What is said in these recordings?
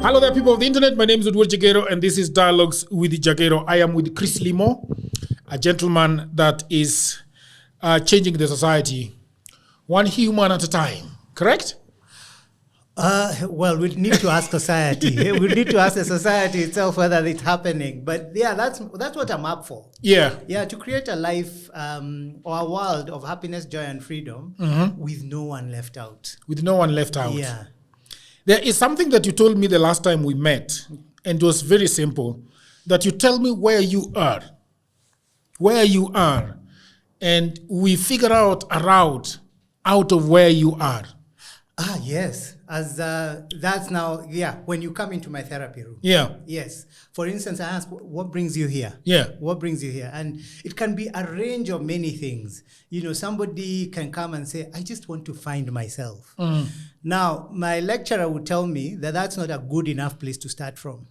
Hello there, people of the internet. My name is Edward Jagero, and this is Dialogues with Jagero. I am with Chris Lyimo, a gentleman that is changing the society one human at a time. Correct? Well, we need to ask society. We need to ask the society itself whether it's happening. But yeah, that's what I'm up for. Yeah. Yeah, to create a life or a world of happiness, joy, and freedom with no one left out. With no one left out. Yeah. There is something that you told me the last time we met, and it was very simple, that you tell me where you are, and we figure out a route out of where you are. Ah, yes. As that's now, yeah, when you come into my therapy room. Yeah. Yes. For instance, I ask, what brings you here? Yeah. What brings you here? And it can be a range of many things. You know, somebody can come and say, I just want to find myself. Now, my lecturer would tell me that that's not a good enough place to start from.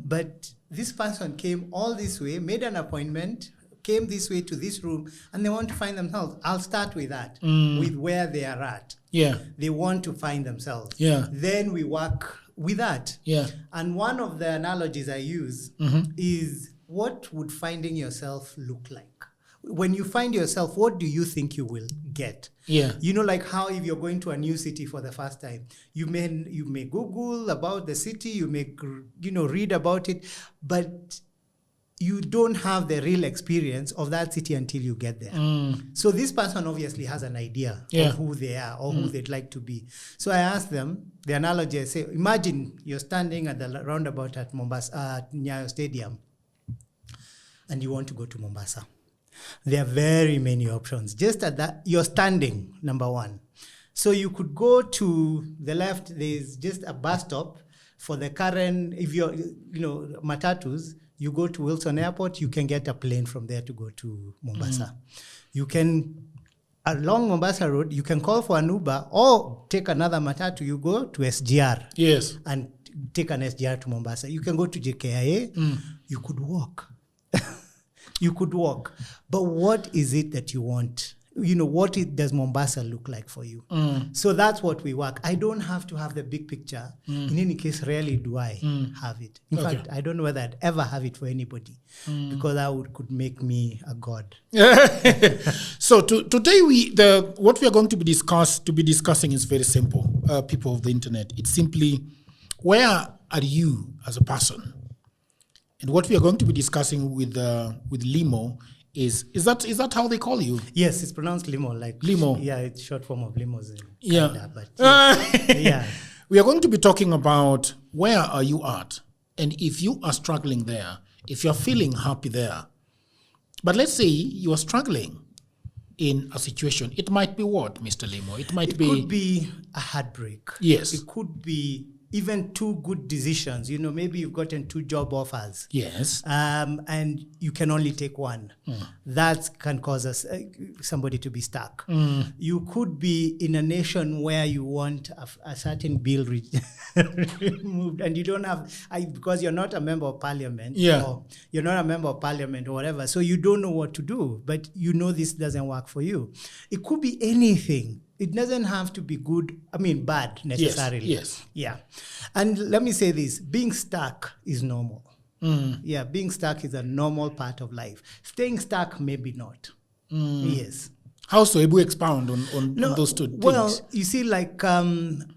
But this person came all this way, made an appointment, came this way to this room, and they want to find themselves. I'll start with that, with where they are at. Yeah. They want to find themselves. Yeah. Then we work with that. Yeah. And one of the analogies I use is, what would finding yourself look like? When you find yourself, what do you think you will get? Yeah. You know, like how if you're going to a new city for the first time, you may Google about the city, you may read about it, but you don't have the real experience of that city until you get there. So this person obviously has an idea of who they are or who they'd like to be. So I asked them, the analogy I say, imagine you're standing at the roundabout at Mombasa, at Nyayo Stadium, and you want to go to Mombasa. There are very many options. Just at that, you're standing, number one. So you could go to the left, there's just a bus stop for the current, if you're, matatus, you go to Wilson Airport, you can get a plane from there to go to Mombasa. You can, along Mombasa Road, you can call for an Uber or take another matatu, you go to SGR. Yes. And take an SGR to Mombasa. You can go to JKIA, you could walk. You could walk. But what is it that you want? What does Mombasa look like for you? So that's what we work. I don't have to have the big picture. In any case, rarely do I have it. In fact, I don't know whether I'd ever have it for anybody because that could make me a god. So today what we are going to be discussing is very simple. People of the internet, it's simply, where are you as a person? And what we are going to be discussing with Lyimo is that how they call you? Yes, it's pronounced Lyimo. Like Lyimo. Yeah, it's short form of limousine. Yeah. Kinda, but yeah. We are going to be talking about where are you at, and if you are struggling there, if you're feeling happy there. But let's say you are struggling in a situation. It might be what, Mr. Lyimo? It could be a heartbreak. Yes. It could be even two good decisions. Maybe you've gotten 2 job offers. Yes. And you can only take one. That can cause somebody to be stuck. You could be in a nation where you want a certain bill removed, and you don't have, because you're not a member of parliament. Yeah. Or you're not a member of parliament or whatever, so you don't know what to do, but this doesn't work for you. It could be anything. It doesn't have to be bad necessarily. Yes. Yeah. And let me say this, being stuck is normal. Yeah, being stuck is a normal part of life. Staying stuck, maybe not. Yes. How so? Able expound on those two things? Well, you see, like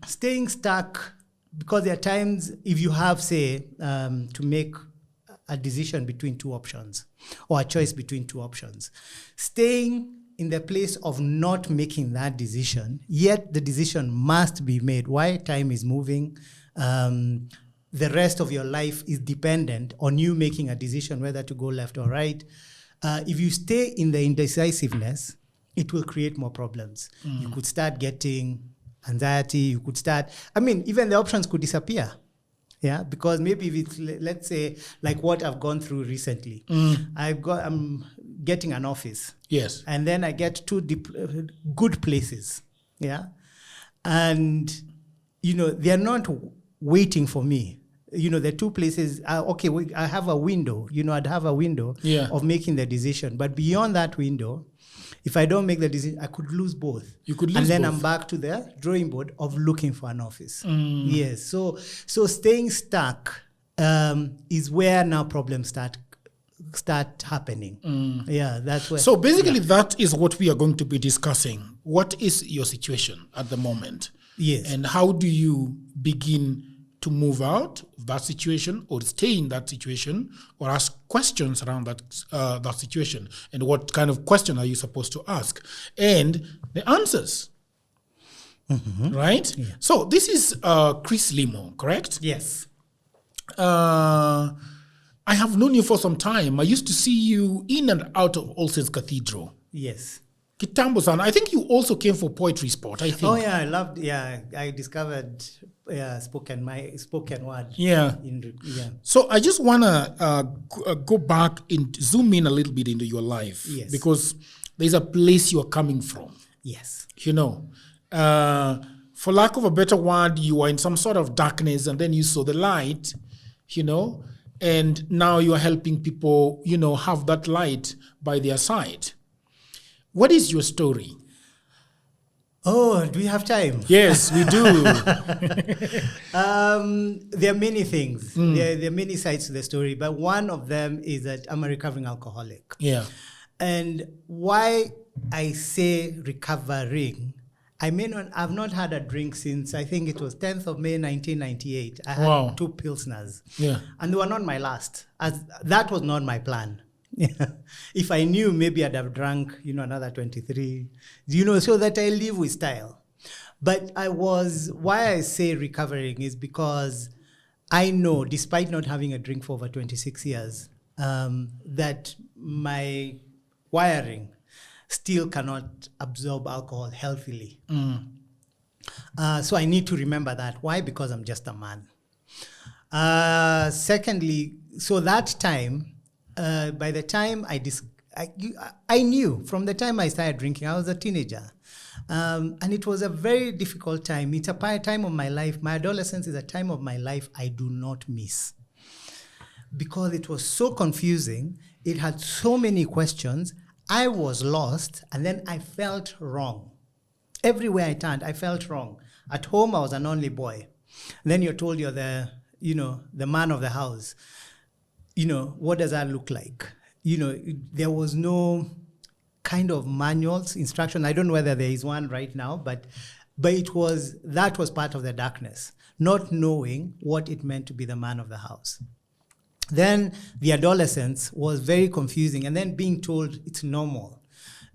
staying stuck, because there are times if you have, say, to make a decision between 2 options or a choice between 2 options, staying in the place of not making that decision, yet the decision must be made. Why? Time is moving. The rest of your life is dependent on you making a decision whether to go left or right. If you stay in the indecisiveness, it will create more problems. You could start getting anxiety. You could start, even the options could disappear. Yeah, because maybe if it's, let's say, like what I've gone through recently. I'm getting an office. Yes. And then I get 2 good places. Yeah. And, they're not waiting for me. The 2 places, I have a window. I'd have a window of making the decision. But beyond that window, If I don't make the decision, I could lose both. You could lose and then both. I'm back to the drawing board of looking for an office. Yes. So staying stuck is where now problems start happening. Yeah, that's where. So basically, that is what we are going to be discussing. What is your situation at the moment? Yes. And how do you begin to move out of that situation, or stay in that situation, or ask questions around that situation? And what kind of question are you supposed to ask? And the answers. Right? Yeah. So this is Chris Lyimo, correct? Yes. I have known you for some time. I used to see you in and out of All Saints Cathedral. Yes. Kitambo-san, I think you also came for poetry sport, I think. Oh yeah, I discovered spoken word. Yeah. So I just want to go back and zoom in a little bit into your life. Yes. Because there's a place you're coming from. Yes. You know, for lack of a better word, you were in some sort of darkness and then you saw the light, you know, and now you're helping people, you know, have that light by their side. What is your story? Oh, do we have time? Yes, we do. There are many things. There are many sides to the story, but one of them is that I'm a recovering alcoholic. Yeah. And why I say recovering, I've not had a drink since, I think it was 10th of May, 1998. I had 2 Pilsners. Yeah. And they were not my last. That was not my plan. If I knew, maybe I'd have drunk, another 23, so that I live with style. But why I say recovering is because I know, despite not having a drink for over 26 years, that my wiring still cannot absorb alcohol healthily. So I need to remember that. Why? Because I'm just a man. Secondly, so that time, by the time I knew from the time I started drinking, I was a teenager. And it was a very difficult time. It's a time of my life. My adolescence is a time of my life I do not miss. Because it was so confusing. It had so many questions. I was lost, and then I felt wrong. Everywhere I turned, I felt wrong. At home, I was an only boy. Then you're told you're the man of the house. What does that look like? There was no kind of manuals, instruction. I don't know whether there is one right now, but that was part of the darkness, not knowing what it meant to be the man of the house. Then the adolescence was very confusing, and then being told it's normal.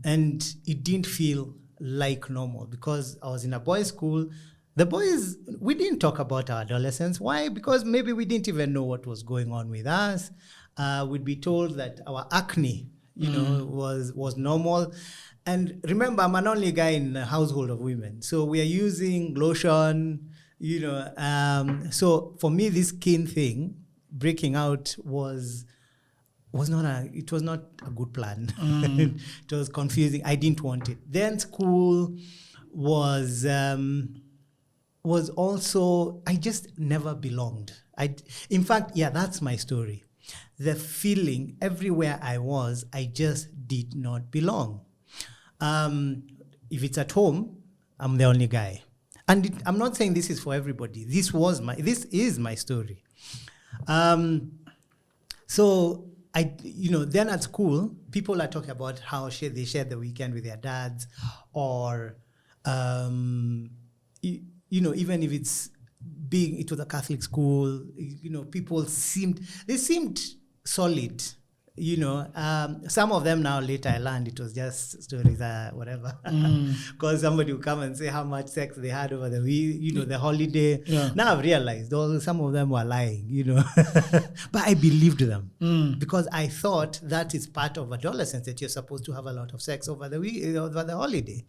And it didn't feel like normal because I was in a boys' school. The boys, we didn't talk about our adolescence. Why? Because maybe we didn't even know what was going on with us. We'd be told that our acne, was normal. And remember, I'm an only guy in a household of women. So we are using lotion, So for me, this skin thing, breaking out was not a good plan. It was confusing. I didn't want it. Then school was also, I just never belonged. In fact, that's my story. The feeling everywhere I was, I just did not belong. If it's at home, I'm the only guy. And I'm not saying this is for everybody. This is my story. So then at school, people are talking about how they shared the weekend with their dads, or even if it was a Catholic school, people seemed solid. Some of them now later I learned it was just stories, whatever. Because somebody would come and say how much sex they had over the holiday. Yeah. Now I've realized some of them were lying, but I believed them because I thought that is part of adolescence, that you're supposed to have a lot of sex over the holiday.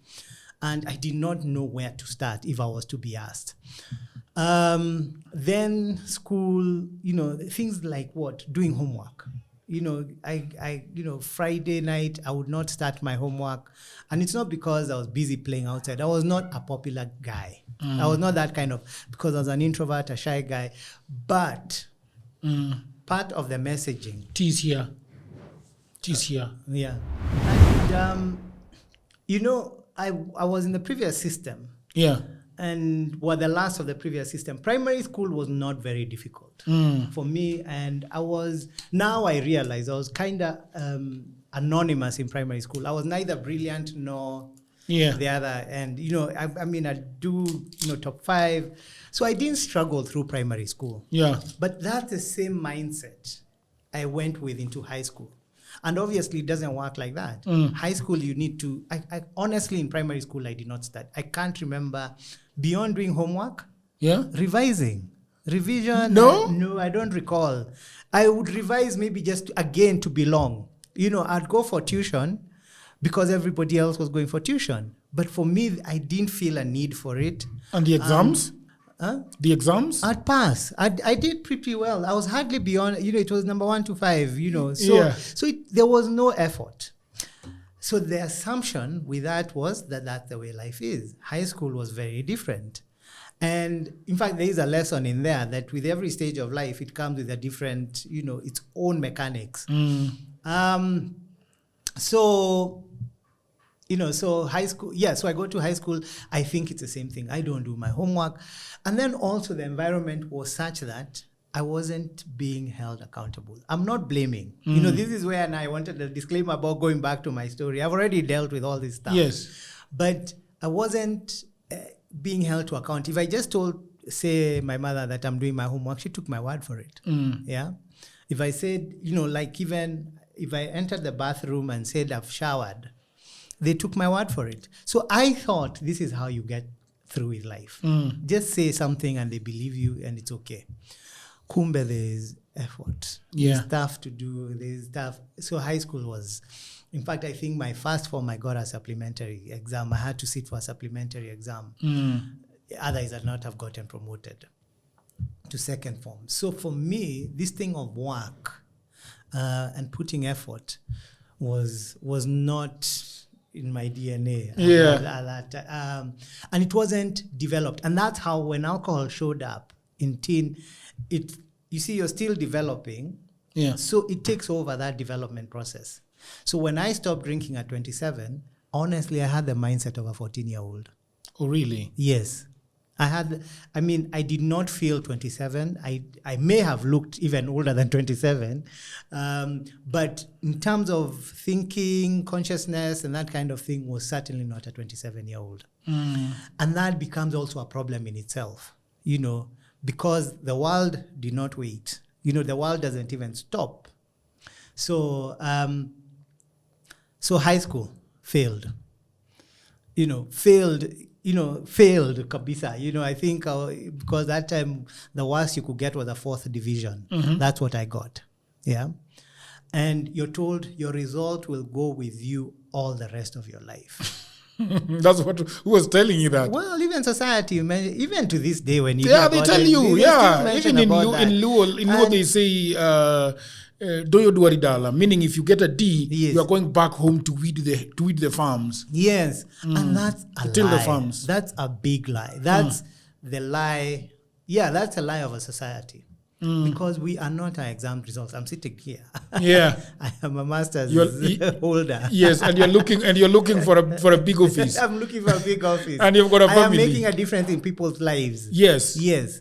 And I did not know where to start if I was to be asked. Then school, things like doing homework. Friday night, I would not start my homework. And it's not because I was busy playing outside. I was not a popular guy. I was not that kind of, because I was an introvert, a shy guy. But part of the messaging. Tease here. Yeah. I was in the previous system. Yeah. And were the last of the previous system. Primary school was not very difficult for me. And now I realize I was kind of anonymous in primary school. I was neither brilliant nor the other. And, I do, top 5. So I didn't struggle through primary school. Yeah. But that's the same mindset I went with into high school. And obviously, it doesn't work like that. High school, you need to... I honestly, in primary school, I did not start. I can't remember, beyond doing homework, revising. Revision? No, I don't recall. I would revise maybe just, to belong. I'd go for tuition because everybody else was going for tuition. But for me, I didn't feel a need for it. And the exams? The exams? I'd pass. I did pretty well. I was hardly beyond, it was number 1 to 5, So there was no effort. So the assumption with that was that that's the way life is. High school was very different. And in fact, there is a lesson in there that with every stage of life, it comes with a different, its own mechanics. So high school, so I go to high school, I think it's the same thing. I don't do my homework. And then also the environment was such that I wasn't being held accountable. I'm not blaming. This is where, and I wanted a disclaimer about going back to my story. I've already dealt with all this stuff. Yes. But I wasn't being held to account. If I just told, say, my mother that I'm doing my homework, she took my word for it. Yeah. If I said, even if I entered the bathroom and said I've showered, they took my word for it. So I thought this is how you get through with life. Just say something and they believe you and it's okay. Kumbe, there's effort. There's stuff to do. There's stuff. So high school was, in fact, I think my first form I got a supplementary exam. I had to sit for a supplementary exam. Otherwise, I'd not have gotten promoted to second form. So for me, this thing of work and putting effort was not in my DNA. And it wasn't developed. And that's how when alcohol showed up in teen, you're still developing. Yeah. So it takes over that development process. So when I stopped drinking at 27, honestly, I had the mindset of a 14-year-old. Oh, really? Yes. I did not feel 27. I may have looked even older than 27. But in terms of thinking, consciousness, and that kind of thing was certainly not a 27-year-old. And that becomes also a problem in itself, because the world did not wait. The world doesn't even stop. So, high school failed. Failed kabisa. I think because that time the worst you could get was a 4th division. That's what I got. Yeah. And you're told your result will go with you all the rest of your life. That's who was telling you that? Well, even society, even to this day when you they tell you, even in Luo they say doyo duaridala, meaning if you get a D, you are going back home to weed the farms. Yes, and that's a till lie. The farms. That's a big lie. That's the lie. Yeah, that's a lie of a society. Because we are not our exam results. I'm sitting here. Yeah, I am a master's holder. Yes, and you're looking for a big office. I'm looking for a big office, and you've got a family. I am making a difference in people's lives. Yes, yes.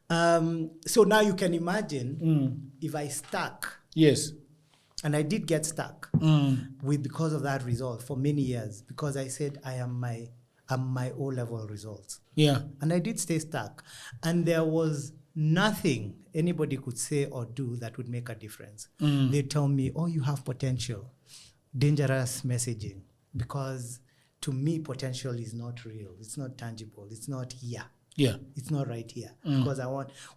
So now you can imagine if I stuck. Yes, and I did get stuck because of that result for many years, because I said I am my O-level results. Yeah, and I did stay stuck, and there was nothing anybody could say or do that would make a difference. They tell me, oh, you have potential. Dangerous messaging. Because to me, potential is not real. It's not tangible. It's not here. Yeah. It's not right here. Because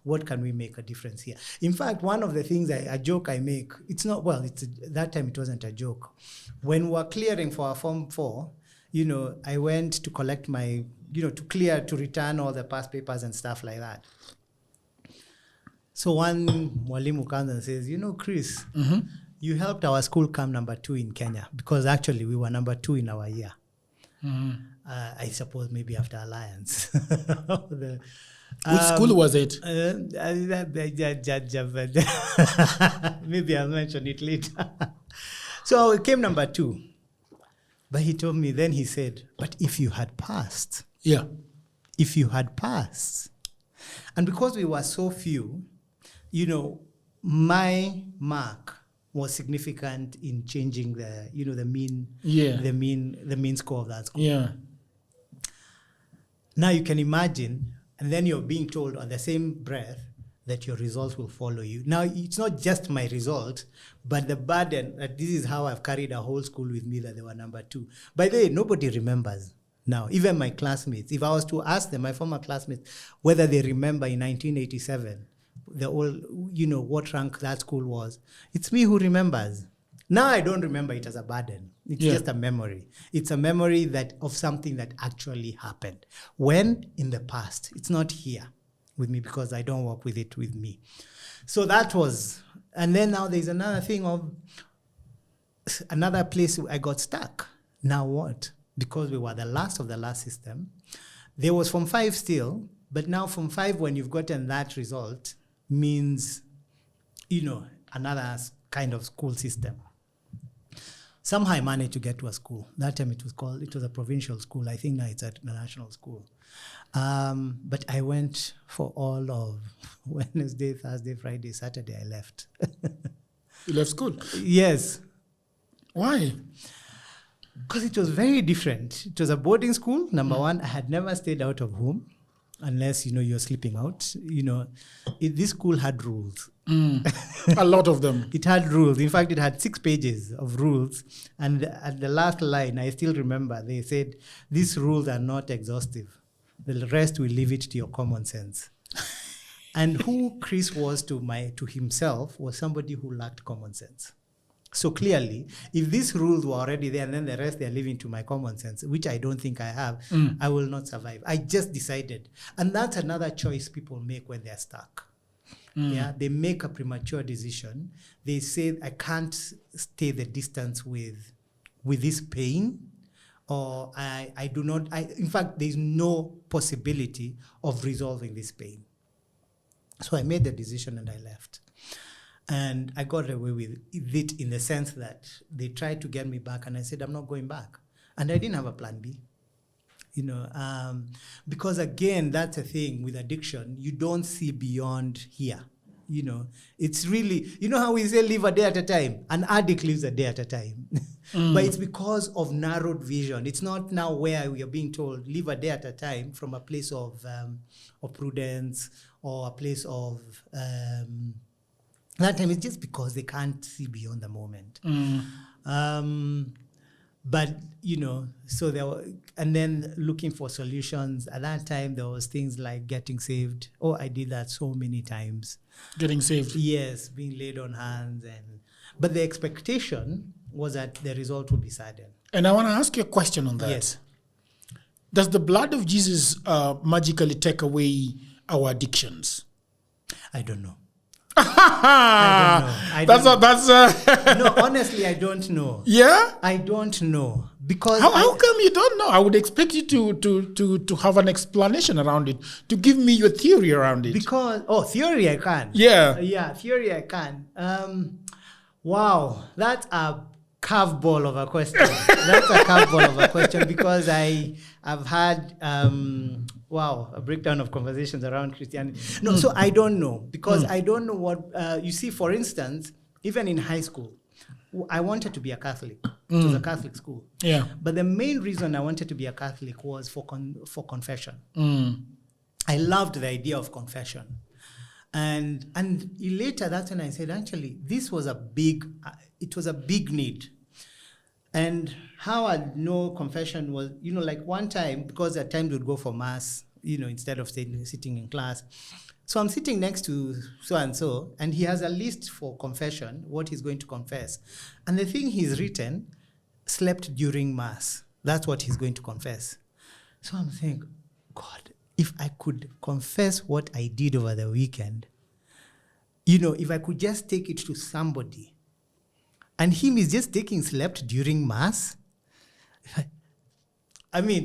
what can we make a difference here? In fact, one of the things, a joke I make, that time it wasn't a joke. When we were clearing for our Form 4, I went to collect my, to return all the past papers and stuff like that. So one mwalimu comes and says, Chris, you helped our school come number 2 in Kenya, because actually we were number 2 in our year. I suppose maybe after Alliance. Which school was it? Maybe I'll mention it later. So it came number 2. But he told me, then he said, but if you had passed, Yeah. if you had passed. And because we were so few, my mark was significant in changing the mean score of that school. Yeah. Now you can imagine, and then you're being told on the same breath that your results will follow you. Now, it's not just my result, but the burden that this is how I've carried a whole school with me, that they were number 2. By the way, nobody remembers now, even my classmates. If I was to ask them, my former classmates, whether they remember in 1987, what rank that school was, it's me who remembers. Now I don't remember it as a burden. It's just a memory. It's a memory of something that actually happened. When? In the past. It's not here with me because I don't work with it with me. So that was, and then now there's another thing of another place I got stuck. Now what? Because we were the last of the last system. There was Form 5 still, but now Form 5, when you've gotten that result, means, another kind of school system. Somehow I managed to get to a school. That time it was a provincial school. I think now it's a national school. But I went for all of Wednesday, Thursday, Friday, Saturday, I left. You left school? Yes. Why? Because it was very different. It was a boarding school, number one. I had never stayed out of home unless, you're sleeping out. This school had rules. A lot of them. It had rules. In fact, it had 6 pages of rules. And at the last line, I still remember, they said, these rules are not exhaustive. The rest we leave it to your common sense. And who Chris was to himself was somebody who lacked common sense. So clearly, if these rules were already there and then the rest they're leaving to my common sense, which I don't think I have, I will not survive. I just decided. And that's another choice people make when they're stuck. Yeah, they make a premature decision. They say, I can't stay the distance with this pain, or I do not, in fact, there's no possibility of resolving this pain. So I made the decision and I left. And I got away with it in the sense that they tried to get me back and I said, I'm not going back. And I didn't have a plan B. Because again, that's a thing with addiction. You don't see beyond here. It's really, how we say live a day at a time? An addict lives a day at a time. But it's because of narrowed vision. It's not now where we are being told live a day at a time from a place of prudence or a place of, that time it's just because they can't see beyond the moment. But, so there were, and then looking for solutions. At that time, there was things like getting saved. Oh, I did that so many times. Getting saved? Yes, being laid on hands. But the expectation was that the result would be sudden. And I want to ask you a question on that. Yes. Does the blood of Jesus magically take away our addictions? I don't know. I don't know. No, honestly, I don't know. Yeah? I don't know. Because how come you don't know? I would expect you to have an explanation around it, to give me your theory around it. Because, theory I can. Yeah. Yeah, theory I can. Wow, that's a curveball of a question. Because I've had a breakdown of conversations around Christianity. No, so I don't know, because I don't know what, you see, for instance, even in high school, I wanted to be a Catholic. It was a Catholic school. Yeah. But the main reason I wanted to be a Catholic was for confession. I loved the idea of confession. And later, that's when I said, actually, this was it was a big need. And how I know confession was, like one time, because at times we'd go for mass, instead of sitting in class. So I'm sitting next to so-and-so, and he has a list for confession, what he's going to confess. And the thing he's written, slept during mass. That's what he's going to confess. So I'm saying, God, if I could confess what I did over the weekend, if I could just take it to somebody, and him is just taking slept during mass.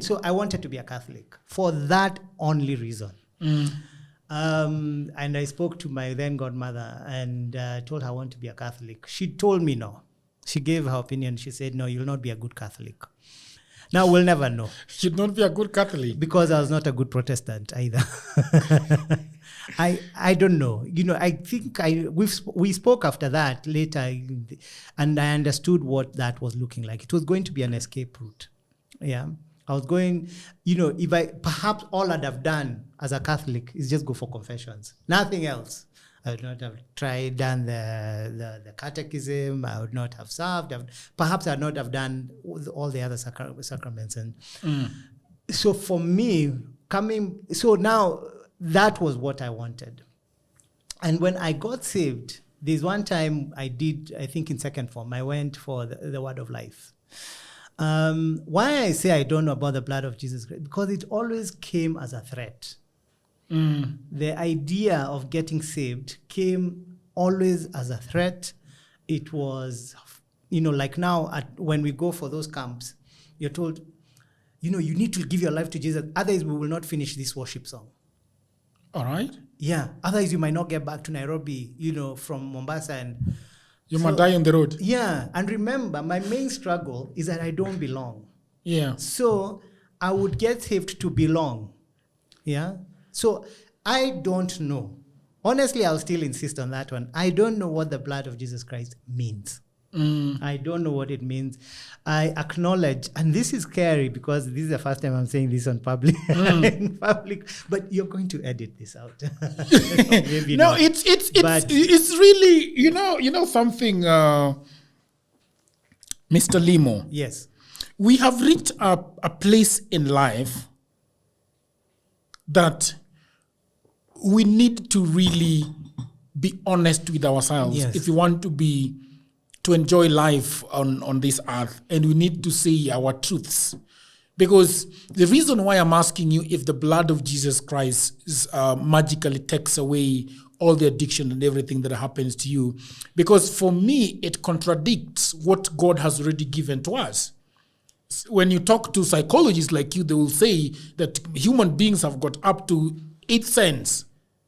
So I wanted to be a Catholic for that only reason. And I spoke to my then godmother and told her I want to be a Catholic. She told me no. She gave her opinion. She said, no, you'll not be a good Catholic. Now, we'll never know. You'd not be a good Catholic. Because I was not a good Protestant either. I don't know. I think we spoke after that later, and I understood what that was looking like. It was going to be an escape route. Yeah. I was going, if perhaps all I'd have done as a Catholic is just go for confessions. Nothing else. I would not have done the catechism. I would not have served. Perhaps I would not have done all the other sacraments. And so for me, now that was what I wanted. And when I got saved, there's one time I think in second form, I went for the Word of Life. Why I say I don't know about the blood of Jesus Christ, because it always came as a threat. The idea of getting saved came always as a threat. It was, like now when we go for those camps, you're told, you need to give your life to Jesus. Otherwise, we will not finish this worship song. All right. Yeah. Otherwise, you might not get back to Nairobi, from Mombasa. And you might die on the road. Yeah. And remember, my main struggle is that I don't belong. Yeah. So I would get saved to belong. Yeah. So I don't know. Honestly, I'll still insist on that one. I don't know what the blood of Jesus Christ means. I don't know what it means. I acknowledge, and this is scary because this is the first time I'm saying this on public, in public. But you're going to edit this out. Maybe no, not. It's really something, Mr. Lyimo. Yes, we have reached a place in life that we need to really be honest with ourselves. Yes. If we want to enjoy life on this earth, and we need to say our truths. Because the reason why I'm asking you if the blood of Jesus Christ magically takes away all the addiction and everything that happens to you, because for me, it contradicts what God has already given to us. When you talk to psychologists like you, they will say that human beings have got up to 8th sense,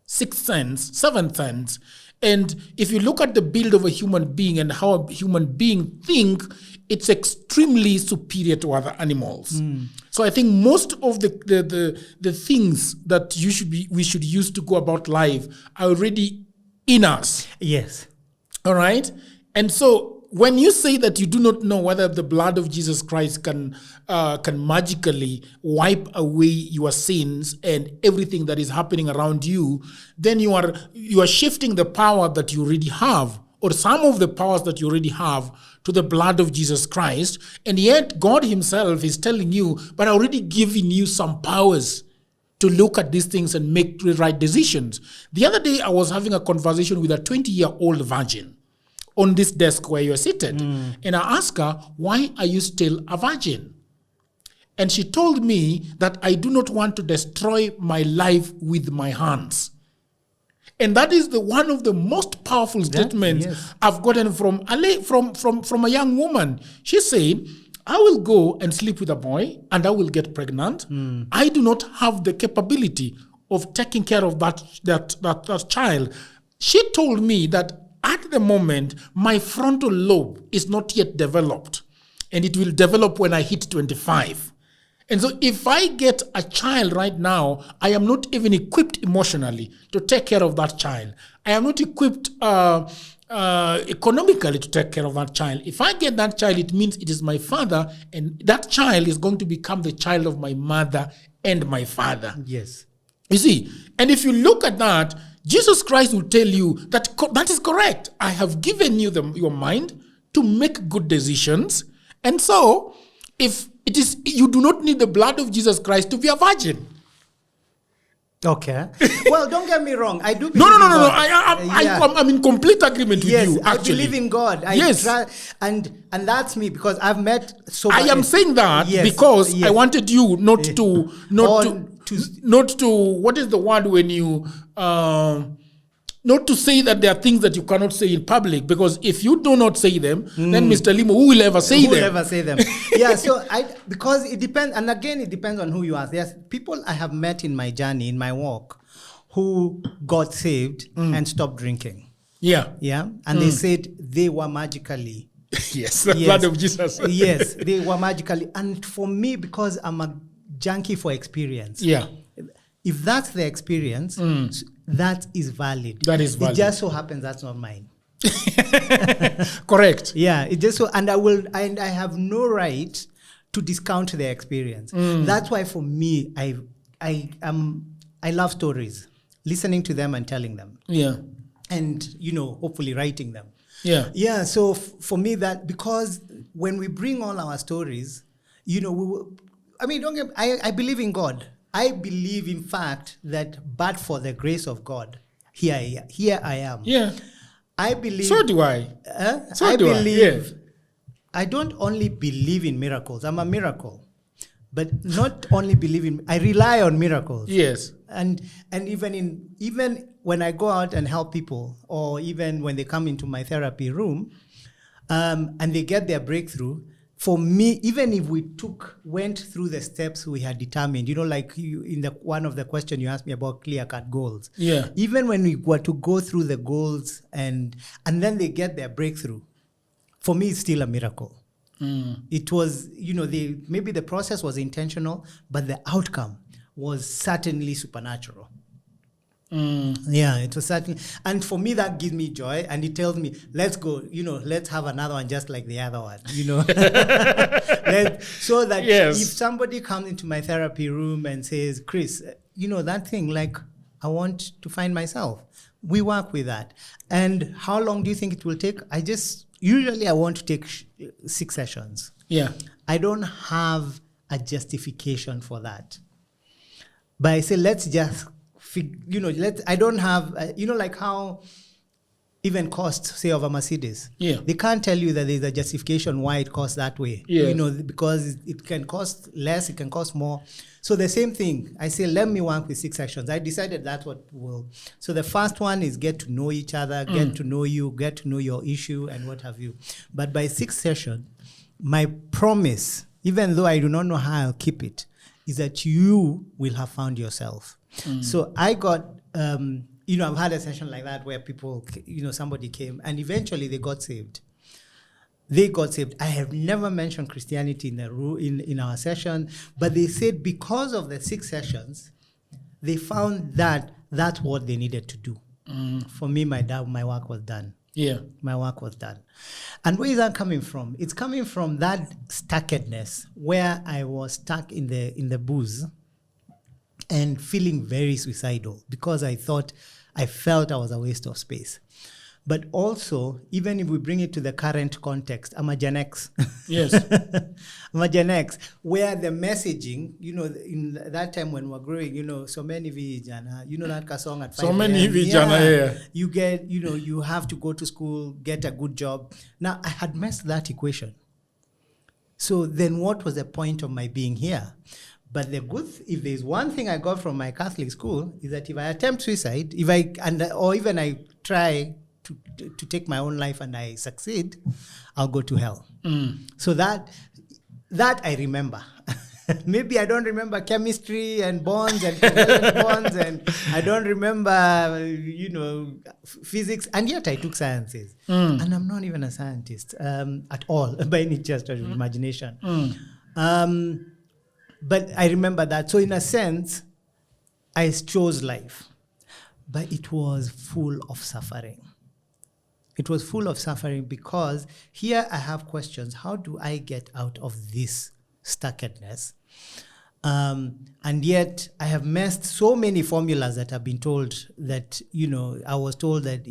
6th sense, 7th sense. And if you look at the build of a human being and how a human being think, it's extremely superior to other animals. So I think most of the things that we should use to go about life are already in us. Yes. All right? And so when you say that you do not know whether the blood of Jesus Christ can magically wipe away your sins and everything that is happening around you, then you are shifting the power that you already have, or some of the powers that you already have, to the blood of Jesus Christ. And yet God himself is telling you, but I already given you some powers to look at these things and make the right decisions. The other day I was having a conversation with a 20-year-old virgin on this desk where you're seated. And I asked her, why are you still a virgin? And she told me that I do not want to destroy my life with my hands. And that is one of the most powerful statements I've gotten from a young woman. She said, I will go and sleep with a boy and I will get pregnant. I do not have the capability of taking care of that child. She told me that at the moment, my frontal lobe is not yet developed, and it will develop when I hit 25. And so if I get a child right now, I am not even equipped emotionally to take care of that child. I am not equipped economically to take care of that child. If I get that child, it means it is my father, and that child is going to become the child of my mother and my father. Yes. You see, and if you look at that, Jesus Christ will tell you that that is correct. I have given you your mind to make good decisions. And so, if it is, you do not need the blood of Jesus Christ to be a virgin. Okay. Well, don't get me wrong. I do believe No. in God. I'm in complete agreement with you, actually. I believe in God. And that's me, because I've met so I am saying that because I wanted you not to what is the word when you not to say that there are things that you cannot say in public, because if you do not say them, then Mr. Lyimo, who will ever say them? Who will ever say them? Yeah, so because it depends, and again, it depends on who you ask. There's people I have met in my journey, in my walk, who got saved and stopped drinking. Yeah. Yeah, and they said they were magically Yes, the blood of Jesus. Yes, they were magically. And for me, because I'm a junkie for experience. Yeah. If that's the experience, that is valid. That is valid. It just so happens that's not mine. Correct. Yeah, it just so, and I have no right to discount their experience. That's why for me, I love stories, listening to them and telling them. Yeah. And, hopefully writing them. Yeah. Yeah, so for me that, because when we bring all our stories, I believe in God. I believe, in fact, that but for the grace of God, here I am. Yeah. I believe. So do I. I believe. I don't only believe in miracles. I'm a miracle. But not only believe in, I rely on miracles. Yes. And even when I go out and help people, or even when they come into my therapy room, and they get their breakthrough, for me, even if we went through the steps we had determined, like in one of the questions you asked me about clear-cut goals. Yeah. Even when we were to go through the goals and then they get their breakthrough, for me, it's still a miracle. It was, maybe the process was intentional, but the outcome was certainly supernatural. Yeah, it was certainly. And for me, that gives me joy. And it tells me, let's go, let's have another one just like the other one, so that yes. If somebody comes into my therapy room and says, Chris, that thing, like, I want to find myself. We work with that. And how long do you think it will take? Usually I want to take 6 sessions. Yeah. I don't have a justification for that. But I say, let's just, I don't have, like how even cost, say, of a Mercedes. Yeah. They can't tell you that there's a justification why it costs that way. Yeah. Because it can cost less, it can cost more. So the same thing, I say, let me work with 6 sessions. I decided that's what will. So the first one is get to know each other, get to know you, get to know your issue and what have you. But by 6 sessions, my promise, even though I do not know how I'll keep it, is that you will have found yourself. So I got, I've had a session like that where people, somebody came and eventually they got saved. They got saved. I have never mentioned Christianity in our session, but they said because of the 6 sessions, they found that that's what they needed to do. For me, my work was done. Yeah. My work was done. And where is that coming from? It's coming from that stuckedness where I was stuck in the booze and feeling very suicidal because I felt I was a waste of space. But also, even if we bring it to the current context, I'm a Gen X. Yes. I'm a Gen X, where the messaging, in that time when we're growing, so many vijana, that song at 5 So many vijana, yeah. You get, you have to go to school, get a good job. Now, I had messed that equation. So then what was the point of my being here? But if there's one thing I got from my Catholic school, is that if I attempt suicide, or even I try to take my own life and I succeed, I'll go to hell. So that I remember. Maybe I don't remember chemistry and bonds and covalent bonds, and I don't remember, physics, and yet I took sciences. And I'm not even a scientist at all, by any just of imagination. But I remember that. So in a sense, I chose life, but it was full of suffering. It was full of suffering because here I have questions. How do I get out of this stuckedness? And yet I have messed so many formulas that I've been told that, I was told that,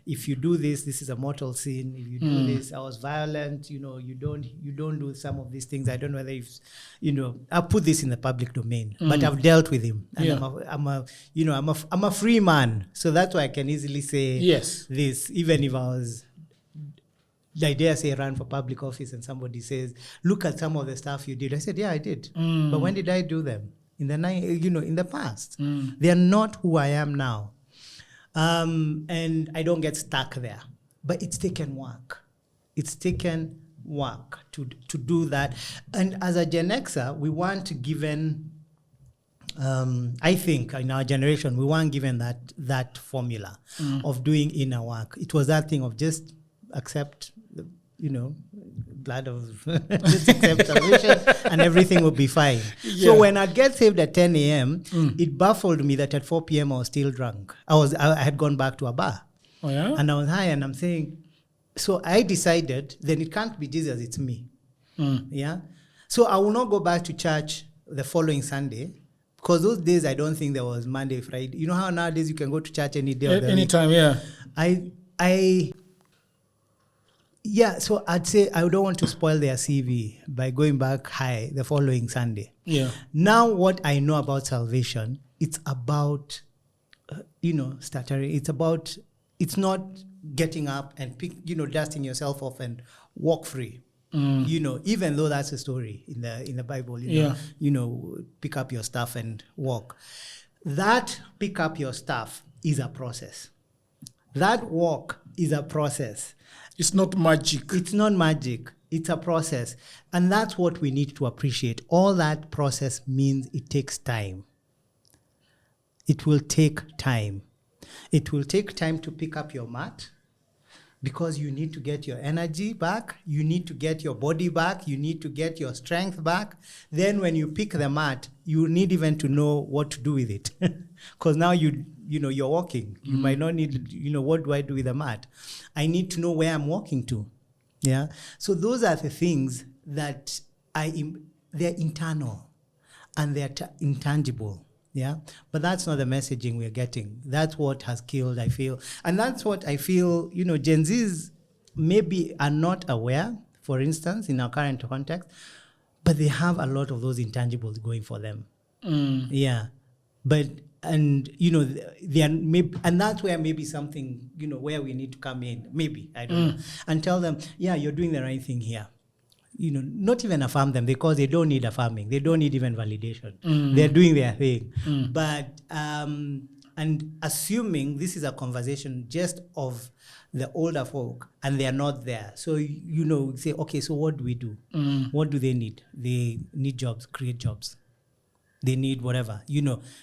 if you do this is a mortal sin. If you do this, I was violent, you don't do some of these things. I don't know whether I'll put this in the public domain, but I've dealt with him. And I'm a free man. So that's why I can easily say this, even if I was, I dare say, run for public office and somebody says, look at some of the stuff you did. I said, yeah, I did. But when did I do them? In the past. They are not who I am now. And I don't get stuck there. But it's taken work. It's taken work to do that. And as a Gen Xer, we weren't given, I think in our generation, we weren't given that formula of doing inner work. It was that thing of just accept blood of just accept salvation and everything will be fine. Yeah. So when I'd get saved at 10 a.m., it baffled me that at 4 p.m. I was still drunk. I had gone back to a bar. Oh, yeah? And I was high, and I'm saying, so I decided, then it can't be Jesus, it's me. Yeah? So I will not go back to church the following Sunday, because those days I don't think there was Monday, Friday. You know how nowadays you can go to church any day of the week? Anytime, yeah. So I'd say I don't want to spoil their CV by going back high the following Sunday. Yeah. Now what I know about salvation, it's about, stuttering. It's not getting up and dusting yourself off and walk free. Even though that's a story in the Bible, pick up your stuff and walk. That pick up your stuff is a process. That walk is a process. It's not magic. It's not magic. It's a process. And that's what we need to appreciate. All that process means it takes time. It will take time. It will take time to pick up your mat, because you need to get your energy back. You need to get your body back. You need to get your strength back. Then when you pick the mat, you need even to know what to do with it. Because now you're walking. You might not need, what do I do with the mat? I need to know where I'm walking to. Yeah. So those are the things that they're internal and they're intangible. Yeah. But that's not the messaging we're getting. That's what has killed, I feel. And that's what I feel, Gen Zs maybe are not aware, for instance, in our current context, but they have a lot of those intangibles going for them. Yeah. But, they are maybe, and that's where maybe something, where we need to come in, maybe, I don't know, and tell them, yeah, you're doing the right thing here. Not even affirm them, because they don't need affirming. They don't need even validation. They're doing their thing. But, and assuming this is a conversation just of the older folk and they're not there. So, say, okay, so what do we do? What do they need? They need jobs, create jobs. They need whatever,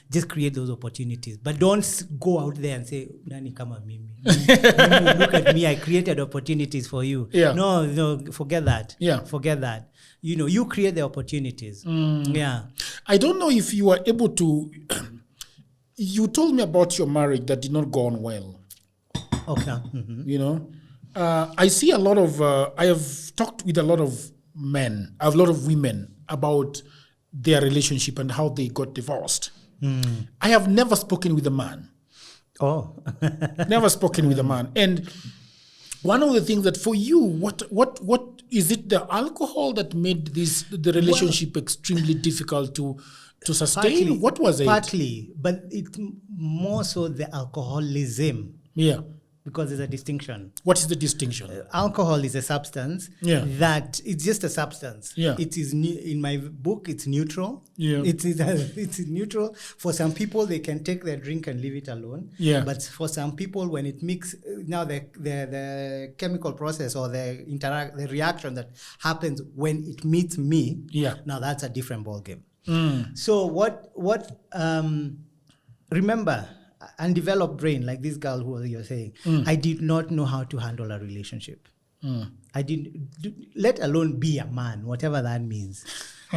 just create those opportunities. But don't go out there and say, Nani kama mimi. Look at me, I created opportunities for you. Yeah. No, forget that. Yeah. Forget that. You create the opportunities. Yeah. I don't know if you were able to, you told me about your marriage that did not go on well. Okay. I see a lot of, I have talked with a lot of men, a lot of women about their relationship and how they got divorced. I have never spoken with a man. Oh. Never spoken with a man. And one of the things that for you, what is it, the alcohol that made the relationship extremely difficult to sustain? Partly, what was it? Partly, but it's more so the alcoholism. Yeah. Because there's a distinction. What is the distinction? Alcohol is a substance that it's just a substance. Yeah. It is in my book. It's neutral. Yeah. It's neutral. For some people, they can take their drink and leave it alone. Yeah. But for some people, when it mixes, now the chemical process or the reaction that happens when it meets me. Yeah. Now that's a different ballgame. So remember. Undeveloped brain, like this girl who you're saying, I did not know how to handle a relationship. I didn't, let alone be a man, whatever that means.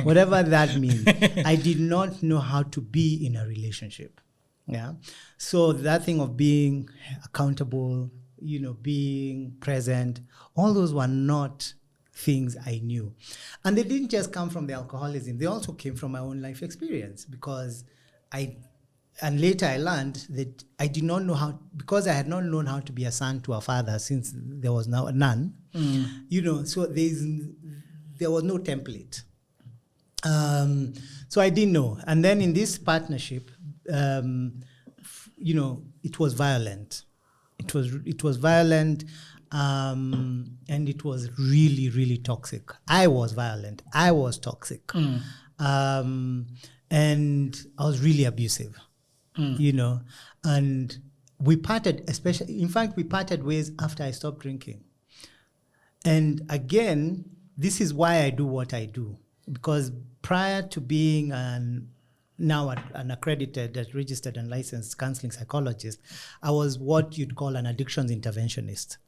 Whatever that means, I did not know how to be in a relationship. Yeah. So that thing of being accountable, being present, all those were not things I knew. And they didn't just come from the alcoholism. They also came from my own life experience, because and later I learned that I did not know how, because I had not known how to be a son to a father since there was now none, so there was no template. So I didn't know. And then in this partnership, it was violent. It was violent, and it was really, really toxic. I was violent. I was toxic. And I was really abusive. And we parted, we parted ways after I stopped drinking. And again, this is why I do what I do, because prior to being an now an accredited, registered and licensed counseling psychologist, I was what you'd call an addictions interventionist,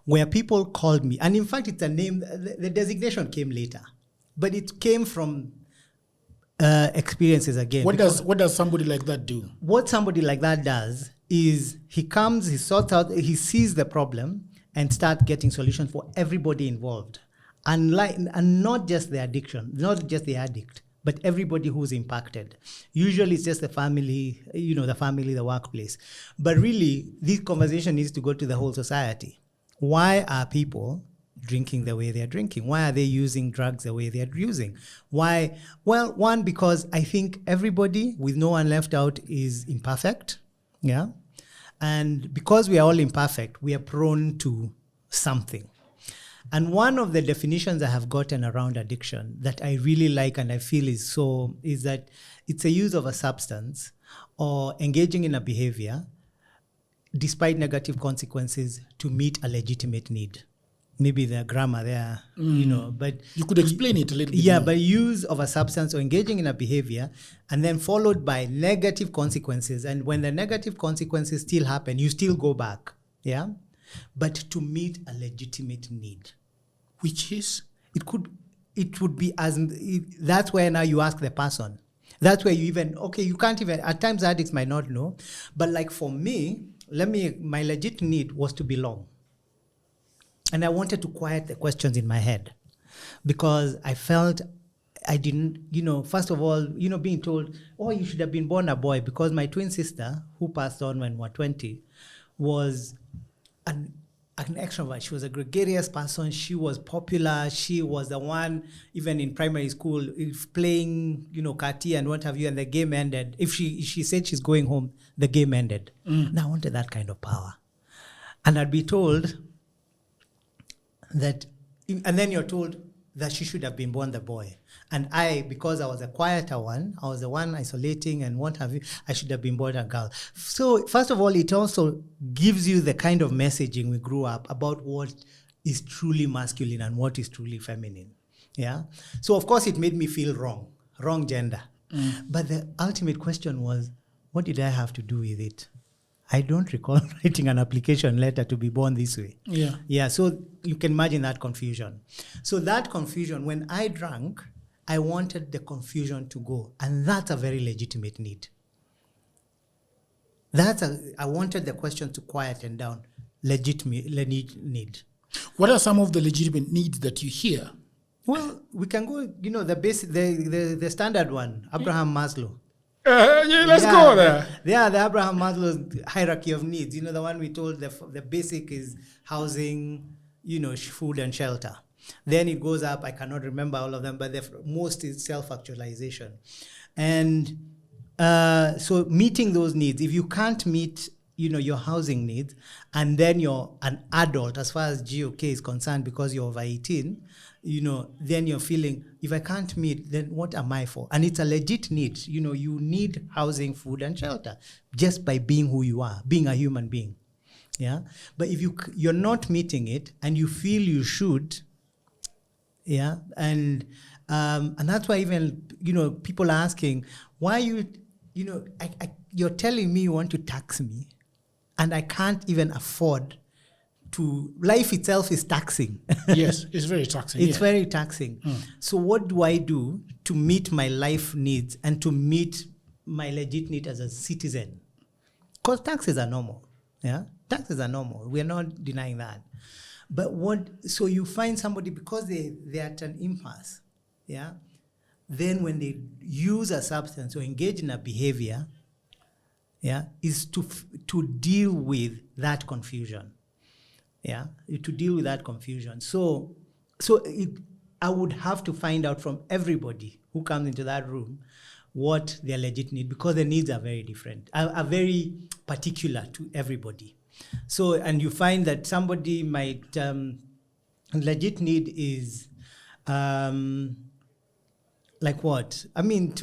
where people called me. And in fact, it's a name, the designation came later, but it came from experiences again. What does somebody like that do? What somebody like that does is he comes, he sorts out, he sees the problem and start getting solutions for everybody involved. And not just the addiction, not just the addict, but everybody who's impacted. Usually it's just the family, the workplace. But really, this conversation needs to go to the whole society. Why are people drinking the way they're drinking? Why are they using drugs the way they're using? Why? Well, one, because I think everybody, with no one left out, is imperfect. Yeah. And because we are all imperfect, we are prone to something. And one of the definitions I have gotten around addiction that I really like and I feel is that it's a use of a substance or engaging in a behavior despite negative consequences to meet a legitimate need. Maybe the grammar there, but you could explain it a little bit. Yeah, more. by use of a substance or engaging in a behavior and then followed by negative consequences. And when the negative consequences still happen, you still go back. Yeah. But to meet a legitimate need. Which is? It would be that's where now you ask the person. That's where you can't even, at times addicts might not know. But like for me, my legit need was to belong. And I wanted to quiet the questions in my head because I felt I didn't, first of all, being told, oh, you should have been born a boy, because my twin sister, who passed on when we were 20, was an extrovert. She was a gregarious person. She was popular. She was the one, even in primary school, if playing, kati and what have you, and the game ended. If she said she's going home, the game ended. And I wanted that kind of power. And I'd be told that, and then you're told that she should have been born the boy. And because I was a quieter one, I was the one isolating and what have you, I should have been born a girl. So first of all, it also gives you the kind of messaging we grew up about what is truly masculine and what is truly feminine. Yeah. So of course it made me feel wrong gender. But the ultimate question was, what did I have to do with it? I don't recall writing an application letter to be born this way. Yeah. Yeah, so you can imagine that confusion. So that confusion, when I drank, I wanted the confusion to go. And that's a very legitimate need. I wanted the question to quieten down. Legitimate need. What are some of the legitimate needs that you hear? Well, we can go, the basic, the standard one, Abraham Maslow. Let's go there. Yeah, the Abraham Maslow's hierarchy of needs. The one we told, the basic is housing, food and shelter. Then it goes up, I cannot remember all of them, but the most is self-actualization. And so meeting those needs, if you can't meet, your housing needs, and then you're an adult as far as GOK is concerned because you're over 18, then you're feeling, if I can't meet, then what am I for? And it's a legit need. You need housing, food, and shelter just by being who you are, being a human being. Yeah. But if you're not meeting it and you feel you should, yeah, and that's why even, people are asking, why you're telling me you want to tax me and I can't even afford to, life itself is taxing. Yes, it's very taxing. It's very taxing. So what do I do to meet my life needs and to meet my legit need as a citizen? Because taxes are normal. Yeah, taxes are normal. We're not denying that. But so you find somebody, because they're at an impasse, yeah, then when they use a substance or engage in a behavior, yeah, is to deal with that confusion. Yeah, to deal with that confusion. So I would have to find out from everybody who comes into that room what their legit need, because the needs are very different, are very particular to everybody. So, and you find that somebody might, legit need is, like what? I mean,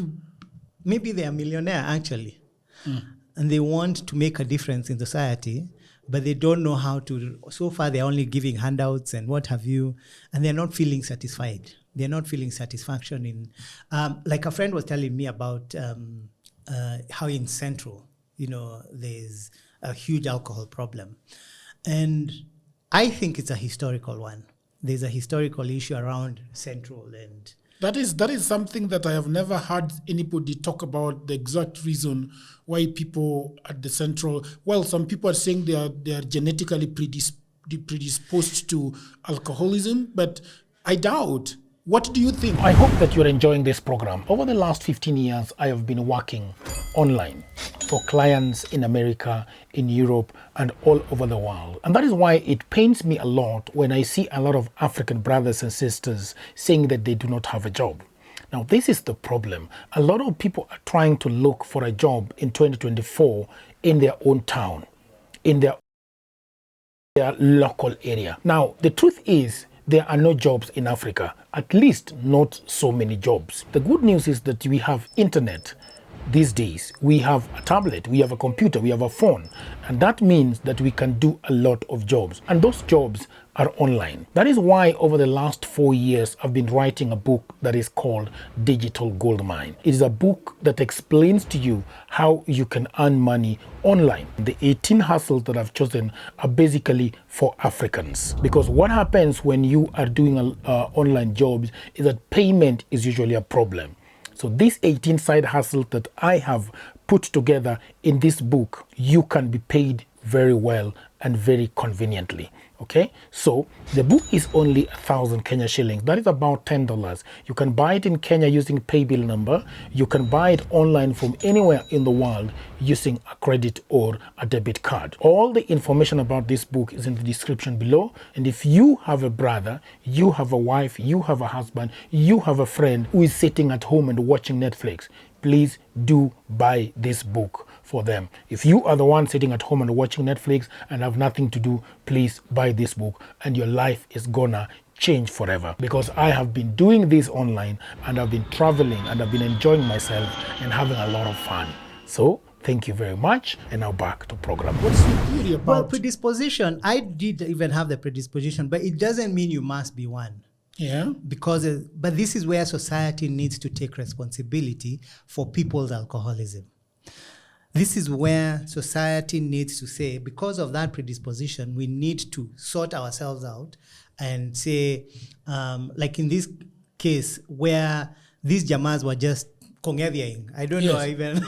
maybe they're a millionaire actually, and they want to make a difference in society, but they don't know how to. So far, they're only giving handouts and what have you, and they're not feeling satisfied. They're not feeling satisfaction in, like a friend was telling me about how in Central, there's a huge alcohol problem. And I think it's a historical one. There's a historical issue around Central, and that is something that I have never heard anybody talk about, the exact reason why people at the Central. Well, some people are saying they are genetically predisposed to alcoholism, but I doubt. What do you think? I hope that you're enjoying this program. Over the last 15 years, I have been working online for clients in America, in Europe, and all over the world. And that is why it pains me a lot when I see a lot of African brothers and sisters saying that they do not have a job. Now, this is the problem. A lot of people are trying to look for a job in 2024 in their own town, in their local area. Now, the truth is, there are no jobs in Africa, at least not so many jobs. The good news is that we have internet these days. We have a tablet, we have a computer, we have a phone, and that means that we can do a lot of jobs, and those jobs are online. That is why over the last 4 years I've been writing a book that is called Digital Goldmine. It is a book that explains to you how you can earn money online. The 18 hustles that I've chosen are basically for Africans, because what happens when you are doing online jobs is that payment is usually a problem. So these 18 side hustles that I have put together in this book, you can be paid very well and very conveniently. Okay, so the book is only 1,000 Kenya shillings. That is about $10. You can buy it in Kenya using pay bill number. You can buy it online from anywhere in the world using a credit or a debit card. All the information about this book is in the description below. And if you have a brother, you have a wife, you have a husband, you have a friend who is sitting at home and watching Netflix, please do buy this book for them. If you are the one sitting at home and watching Netflix and have nothing to do, please buy this book and your life is gonna change forever. Because I have been doing this online and I've been traveling and I've been enjoying myself and having a lot of fun. So thank you very much, and now back to program. What's the theory about? Well, predisposition, I did even have the predisposition, but it doesn't mean you must be one. Yeah. But this is where society needs to take responsibility for people's alcoholism. This is where society needs to say, because of that predisposition, we need to sort ourselves out and say, like in this case where these jamas were just kongedyaing. I don't know even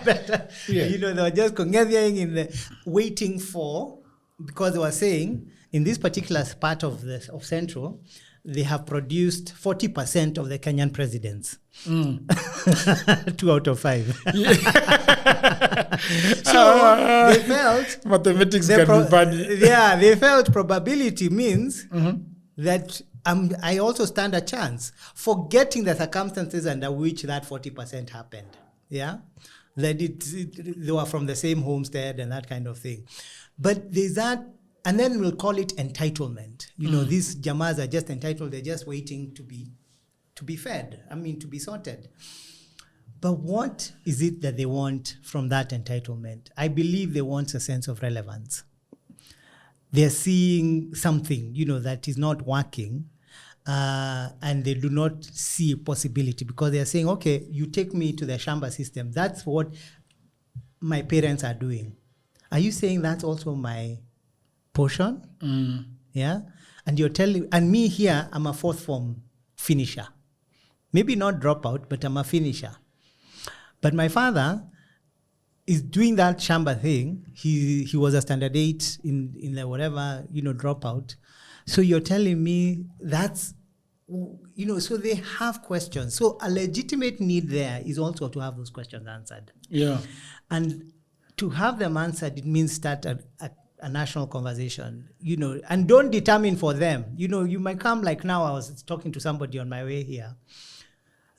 better. Yeah. They were just kongedyaing waiting for, because they were saying, in this particular part of Central, they have produced 40% of the Kenyan presidents. 2 out of 5. Yeah. So they felt mathematics can be funny. Yeah, they felt probability means that I also stand a chance, forgetting the circumstances under which that 40% happened. Yeah, that they were from the same homestead and that kind of thing. But there's that. And then we'll call it entitlement. These jamas are just entitled. They're just waiting to be fed. To be sorted. But what is it that they want from that entitlement? I believe they want a sense of relevance. They're seeing something, that is not working, and they do not see a possibility, because they're saying, okay, you take me to the Shamba system. That's what my parents are doing. Are you saying that's also my portion? Yeah. And you're telling, and me here, I'm a 4th form finisher. Maybe not dropout, but I'm a finisher. But my father is doing that Shamba thing. He was a standard 8 in the whatever, dropout. So you're telling me that's, so they have questions. So a legitimate need there is also to have those questions answered. Yeah. And to have them answered, it means start a national conversation, and don't determine for them. You might come, like now I was talking to somebody on my way here,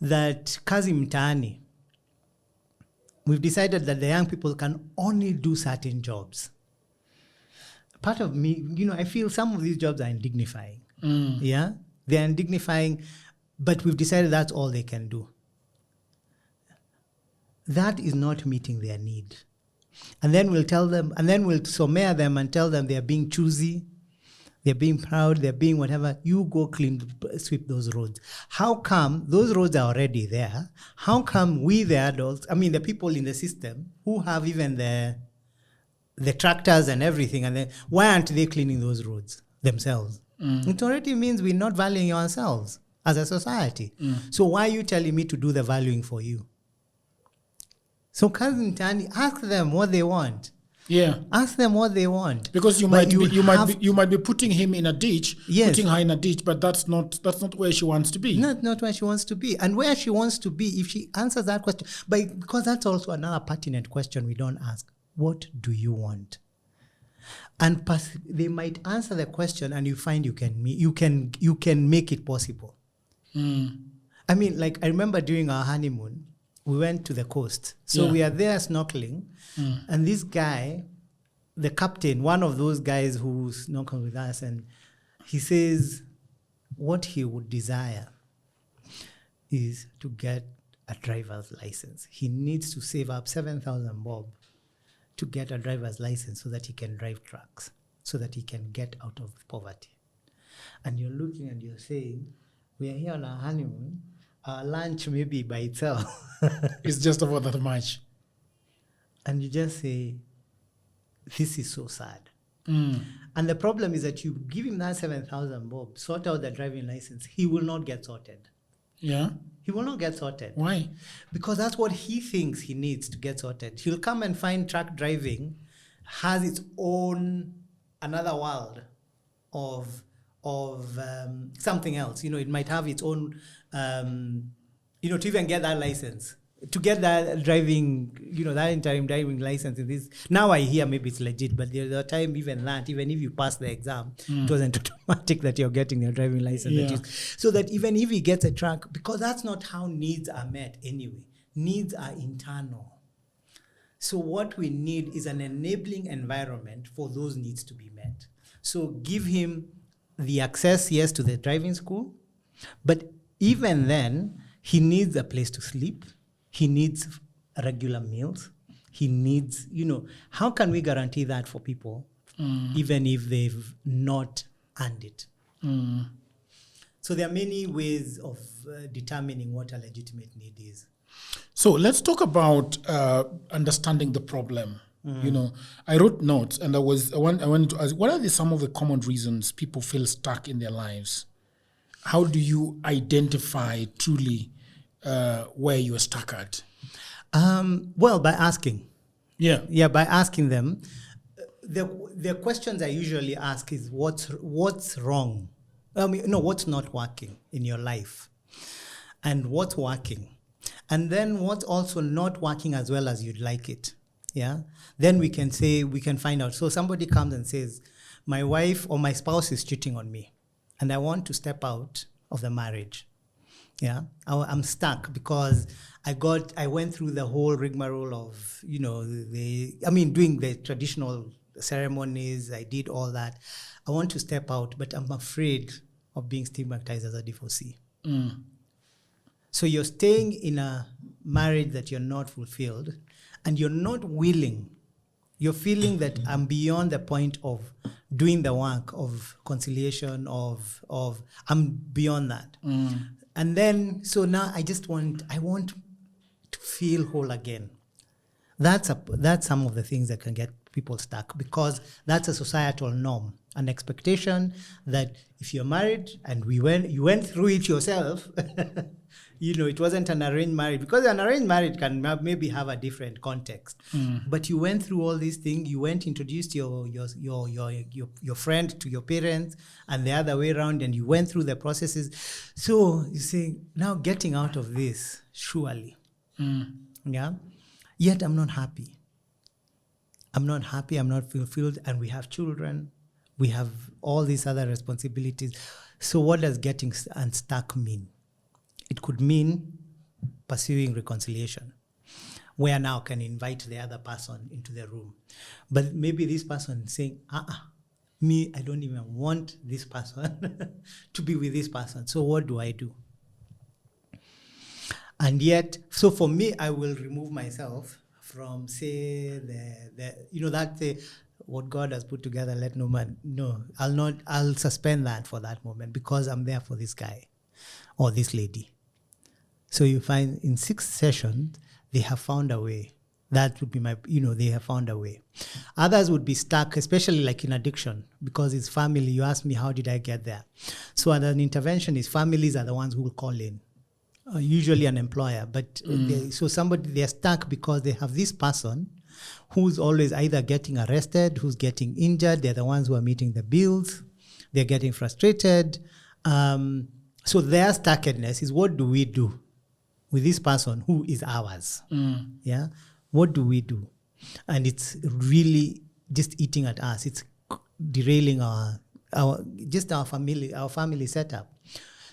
that kazi mtaani, we've decided that the young people can only do certain jobs. Part of me, I feel some of these jobs are indignifying. Yeah, they're indignifying, but we've decided that's all they can do. That is not meeting their need. And then we'll tell them, and then we'll sommare them and tell them they are being choosy, they're being proud, they're being whatever. You go sweep those roads. How come those roads are already there? How come we, the adults, the people in the system who have even the tractors and everything, and then why aren't they cleaning those roads themselves? It already means we're not valuing ourselves as a society. So why are you telling me to do the valuing for you? So Cousin Tani, ask them what they want. Yeah. Ask them what they want. Because you might be putting him in a ditch, putting her in a ditch, but that's not where she wants to be. Not where she wants to be. And where she wants to be, if she answers that question, because that's also another pertinent question we don't ask. What do you want? And they might answer the question, and you find you can make it possible. I remember during our honeymoon, we went to the coast. So we are there snorkeling, and this guy, the captain, one of those guys who snorkel with us, and he says what he would desire is to get a driver's license. He needs to save up 7,000 bob to get a driver's license so that he can drive trucks, so that he can get out of poverty. And you're looking and you're saying, we are here on our honeymoon, our lunch maybe by itself. It's just about that much. And you just say, this is so sad. And the problem is that you give him that 7,000 bob, sort out the driving license, he will not get sorted. Yeah. He will not get sorted. Why? Because that's what he thinks he needs to get sorted. He'll come and find truck driving has its own, another world of something else. It might have its own, to even get that license, to get that driving, that interim driving license. Now I hear maybe it's legit, but there's a time even if you pass the exam, it wasn't automatic that you're getting your driving license. Yeah. So that even if he gets a truck, because that's not how needs are met anyway. Needs are internal. So what we need is an enabling environment for those needs to be met. So give him the access, yes, to the driving school, but even then, he needs a place to sleep. He needs regular meals. He needs, how can we guarantee that for people, even if they've not earned it? So there are many ways of determining what a legitimate need is. So let's talk about understanding the problem. I wrote notes, and I wanted to ask, what are some of the common reasons people feel stuck in their lives? How do you identify truly where you are stuck at? Well, by asking. Yeah, by asking them. The questions I usually ask is what's wrong? What's not working in your life, and what's working, and then what's also not working as well as you'd like it. Yeah. Then we can find out. So somebody comes and says, my wife or my spouse is cheating on me, and I want to step out of the marriage. Yeah, I'm stuck because I went through the whole rigmarole of, doing the traditional ceremonies. I did all that. I want to step out, but I'm afraid of being stigmatized as a divorcee. So you're staying in a marriage that you're not fulfilled, and you're not willing. You're feeling that I'm beyond the point of doing the work of conciliation, of I'm beyond that. And then, so now I want to feel whole again. That's some of the things that can get people stuck, because that's a societal norm, an expectation that if you're married and you went through it yourself, it wasn't an arranged marriage, because an arranged marriage can maybe have a different context. But you went through all these things. You introduced your friend to your parents, and the other way around, and you went through the processes. So you see, now getting out of this, surely, yeah. Yet I'm not happy. I'm not fulfilled, and we have children. We have all these other responsibilities. So what does getting unstuck mean? It could mean pursuing reconciliation, where now can invite the other person into the room. But maybe this person is saying, me, I don't even want this person to be with this person. So what do I do? And yet, so for me, I will remove myself from, say, what God has put together, let no man, no, I'll suspend that for that moment because I'm there for this guy or this lady. So you find in 6 sessions, they have found a way. That would be they have found a way. Others would be stuck, especially like in addiction, because it's family. You ask me, how did I get there? So as an interventionist, families are the ones who will call in, usually an employer. But they're stuck because they have this person who's always either getting arrested, who's getting injured. They're the ones who are meeting the bills. They're getting frustrated. So their stuckedness is, what do we do with this person who is ours? Yeah. What do we do? And it's really just eating at us. It's derailing our family setup.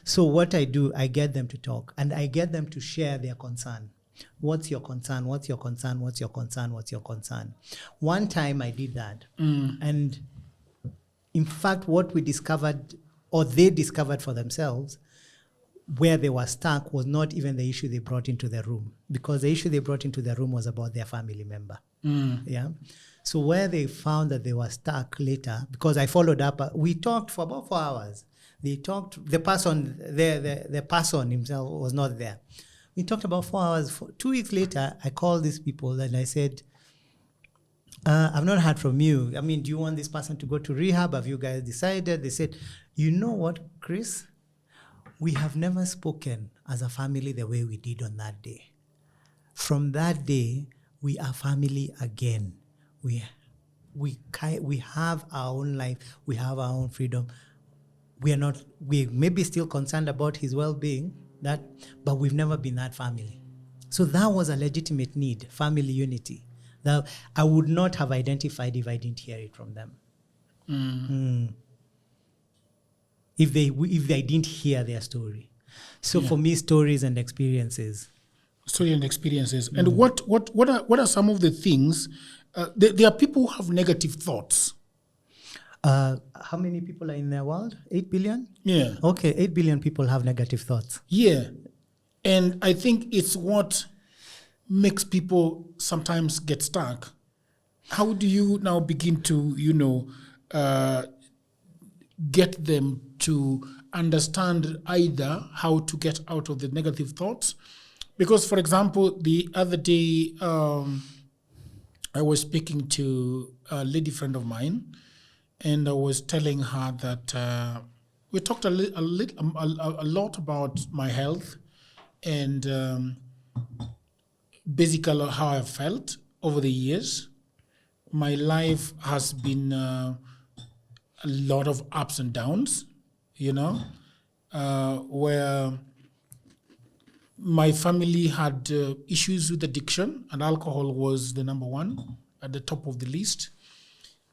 So what I do, I get them to talk and I get them to share their concern. What's your concern? What's your concern? What's your concern? What's your concern? One time I did that. And in fact, what we discovered, or they discovered for themselves, where they were stuck was not even the issue they brought into the room, because the issue they brought into the room was about their family member. Yeah. So where they found that they were stuck later, because I followed up, we talked for about 4 hours. They talked, the person himself was not there. We talked about 4 hours. 2 weeks later, I called these people and I said, I've not heard from you. I mean, do you want this person to go to rehab? Have you guys decided? They said, you know what, Chris? We have never spoken as a family the way we did on that day. From that day, we are family again. We have our own life. We have our own freedom. We may be still concerned about his well-being, but we've never been that family. So that was a legitimate need, family unity, that I would not have identified if I didn't hear it from them. If they didn't hear their story. So for me, stories and experiences. And what are some of the things? There are people who have negative thoughts. How many people are in the world? 8 billion? Yeah. Okay, 8 billion people have negative thoughts. Yeah. And I think it's what makes people sometimes get stuck. How do you now begin to, get them to understand either how to get out of the negative thoughts? Because, for example, the other day, I was speaking to a lady friend of mine, and I was telling her that we talked a lot about my health and basically how I felt over the years. My life has been a lot of ups and downs, where my family had issues with addiction, and alcohol was the number one at the top of the list.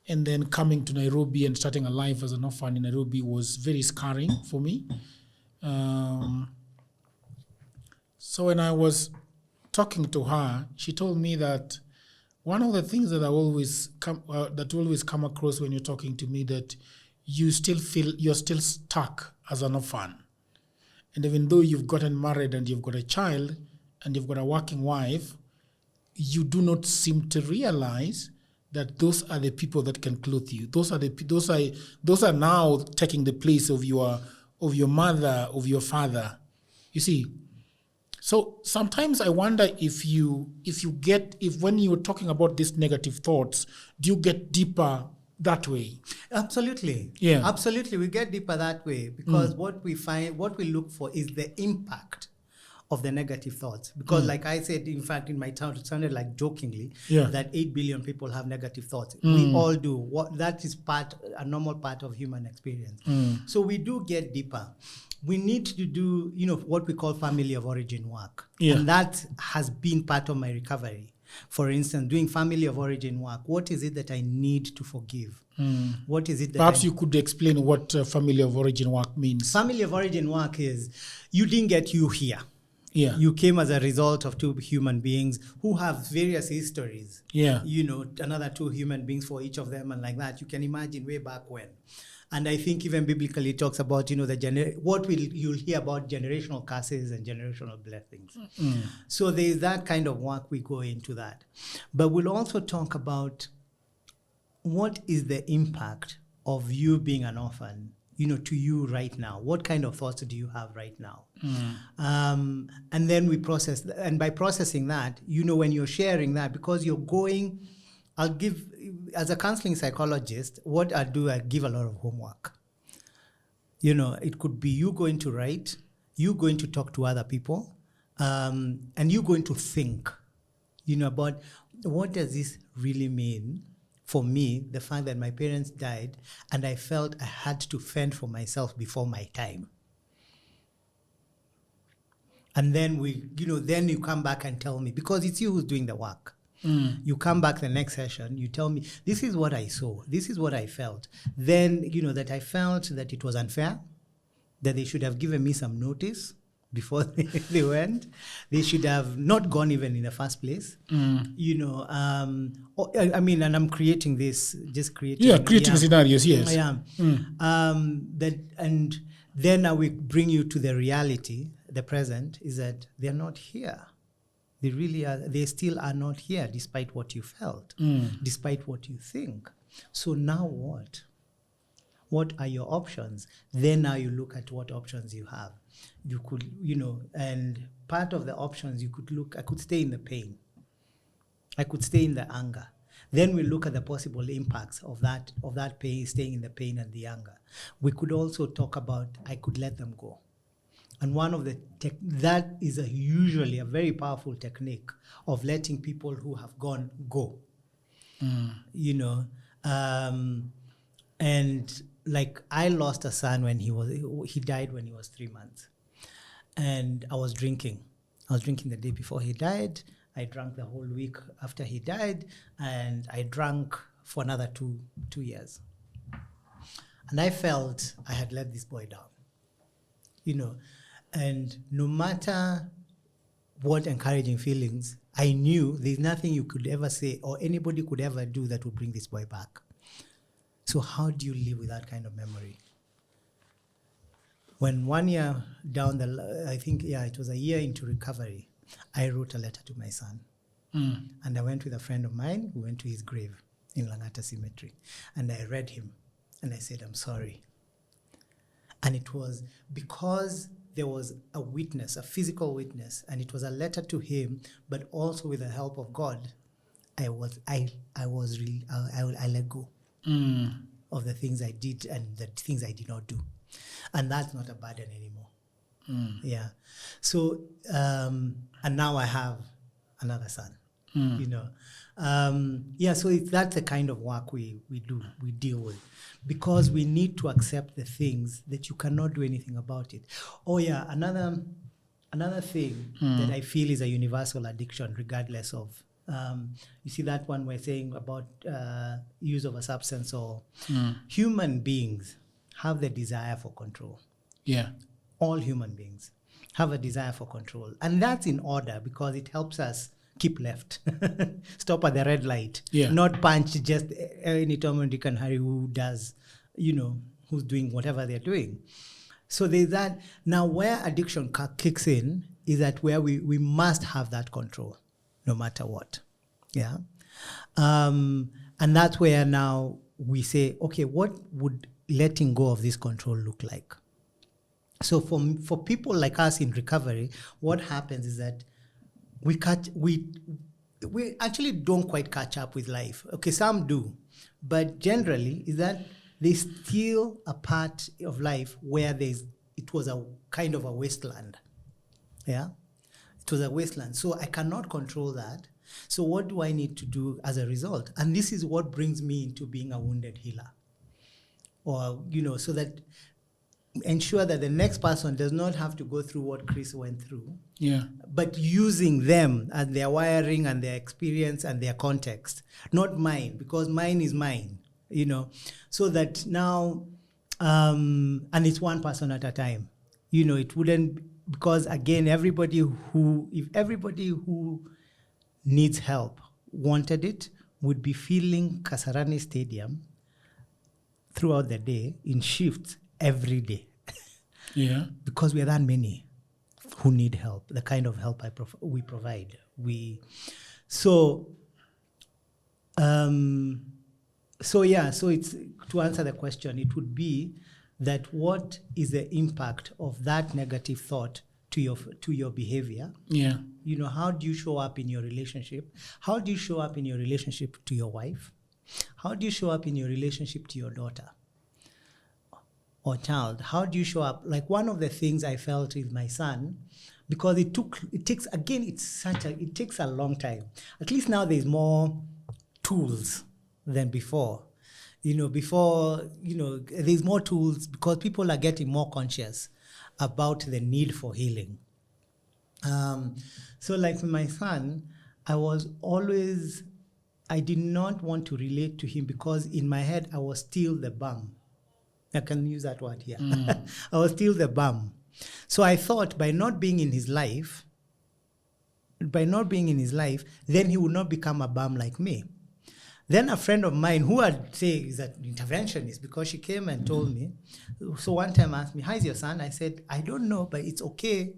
And then coming to Nairobi and starting a life as an orphan in Nairobi was very scarring for me. So when I was talking to her, she told me that one of the things that always come across when you're talking to me, that you still feel you're still stuck as an orphan. And even though you've gotten married and you've got a child and you've got a working wife, you do not seem to realize that those are the people that can clothe you. Those are now taking the place of your mother, of your father. You see. So sometimes I wonder if when you're talking about these negative thoughts, do you get deeper that way? Absolutely. Yeah. Absolutely. We get deeper that way because what we look for is the impact of the negative thoughts. Because like I said, in fact, in my town, it sounded like jokingly that 8 billion people have negative thoughts. We all do. That is a normal part of human experience. So we do get deeper. We need to do, what we call family of origin work. Yeah. And that has been part of my recovery. For instance, doing family of origin work. What is it that I need to forgive? What is it that Perhaps you could explain what family of origin work means. Family of origin work is, you didn't get you here. Yeah. You came as a result of 2 human beings who have various histories. Yeah. Another 2 human beings for each of them, and like that. You can imagine way back when. And I think even biblically it talks about, you'll hear about generational curses and generational blessings. So there is that kind of work we go into that. But we'll also talk about what is the impact of you being an orphan, to you right now? What kind of thoughts do you have right now? And then we process, and by processing that, when you're sharing that, because you're going, I'll give, as a counseling psychologist, what I do, I give a lot of homework. It could be you going to write, you going to talk to other people, and you going to think, about what does this really mean for me, the fact that my parents died and I felt I had to fend for myself before my time. And then then you come back and tell me, because it's you who's doing the work. You come back the next session, you tell me, this is what I saw, this is what I felt. Then, that I felt that it was unfair, that they should have given me some notice before they went. They should have not gone even in the first place. And I'm creating this, just creating. Yeah, creating scenarios, yes. I am. And then I will bring you to the reality, the present, is that they're not here. They really are, they still are not here, despite what you felt, despite what you think. So now what? What are your options? Then now you look at what options you have. You could, and part of the options you could look, I could stay in the pain. I could stay in the anger. Then we look at the possible impacts of that pain, staying in the pain and the anger. We could also talk about, I could let them go. And one of that is usually a very powerful technique of letting people who have gone go. And like I lost a son when he died when he was 3 months. And I was drinking. I was drinking the day before he died. I drank the whole week after he died, and I drank for another two years. And I felt I had let this boy down, and no matter what encouraging feelings, I knew there's nothing you could ever say or anybody could ever do that would bring this boy back. So how do you live with that kind of memory? When 1 year down it was a year into recovery, I wrote a letter to my son. And I went with a friend of mine. We went to his grave in Langata Cemetery. And I read him. And I said, I'm sorry. And it was because there was a witness, a physical witness, and it was a letter to him, but also with the help of God, I let go of the things I did and the things I did not do. And that's not a burden anymore. Yeah. So, and now I have another son, so that's the kind of work we do, we deal with, because we need to accept the things that you cannot do anything about it. Oh yeah, another thing that I feel is a universal addiction, regardless of, you see that one we're saying about use of a substance, or human beings have the desire for control. Yeah. All human beings have a desire for control. And that's in order because it helps us keep left. Stop at the red light. Yeah. Not punch just any Tom, Dick and Harry who does, who's doing whatever they're doing. So there's that. Now where addiction kicks in is that where we must have that control no matter what. Yeah. And that's where now we say, okay, what would letting go of this control look like? So for people like us in recovery, what happens is that we actually don't quite catch up with life. Okay, some do, but generally is that there's still a part of life where it was a kind of a wasteland. Yeah, it was a wasteland. So I cannot control that. So what do I need to do as a result? And this is what brings me into being a wounded healer, or so that ensure that the next person does not have to go through what Chris went through. Yeah. But using them and their wiring and their experience and their context, not mine, because mine is mine, so that now, and it's one person at a time, it wouldn't, because again, if everybody who needs help wanted it, would be filling Kasarani Stadium throughout the day in shifts every day. Yeah. Because we are that many who need help, the kind of help we provide. So it's, to answer the question, it would be that what is the impact of that negative thought to your behavior? Yeah. How do you show up in your relationship? How do you show up in your relationship to your wife? How do you show up in your relationship to your daughter or child? How do you show up? Like, one of the things I felt with my son, because it takes a long time. At least now there's more tools than before. There's more tools because people are getting more conscious about the need for healing. So like with my son, I did not want to relate to him because in my head, I was still the bum. I can use that word here. I was still the bum. So I thought by not being in his life, then he would not become a bum like me. Then a friend of mine, who I'd say is an interventionist, because she came and told me, so one time asked me, how's your son? I said, I don't know, but it's okay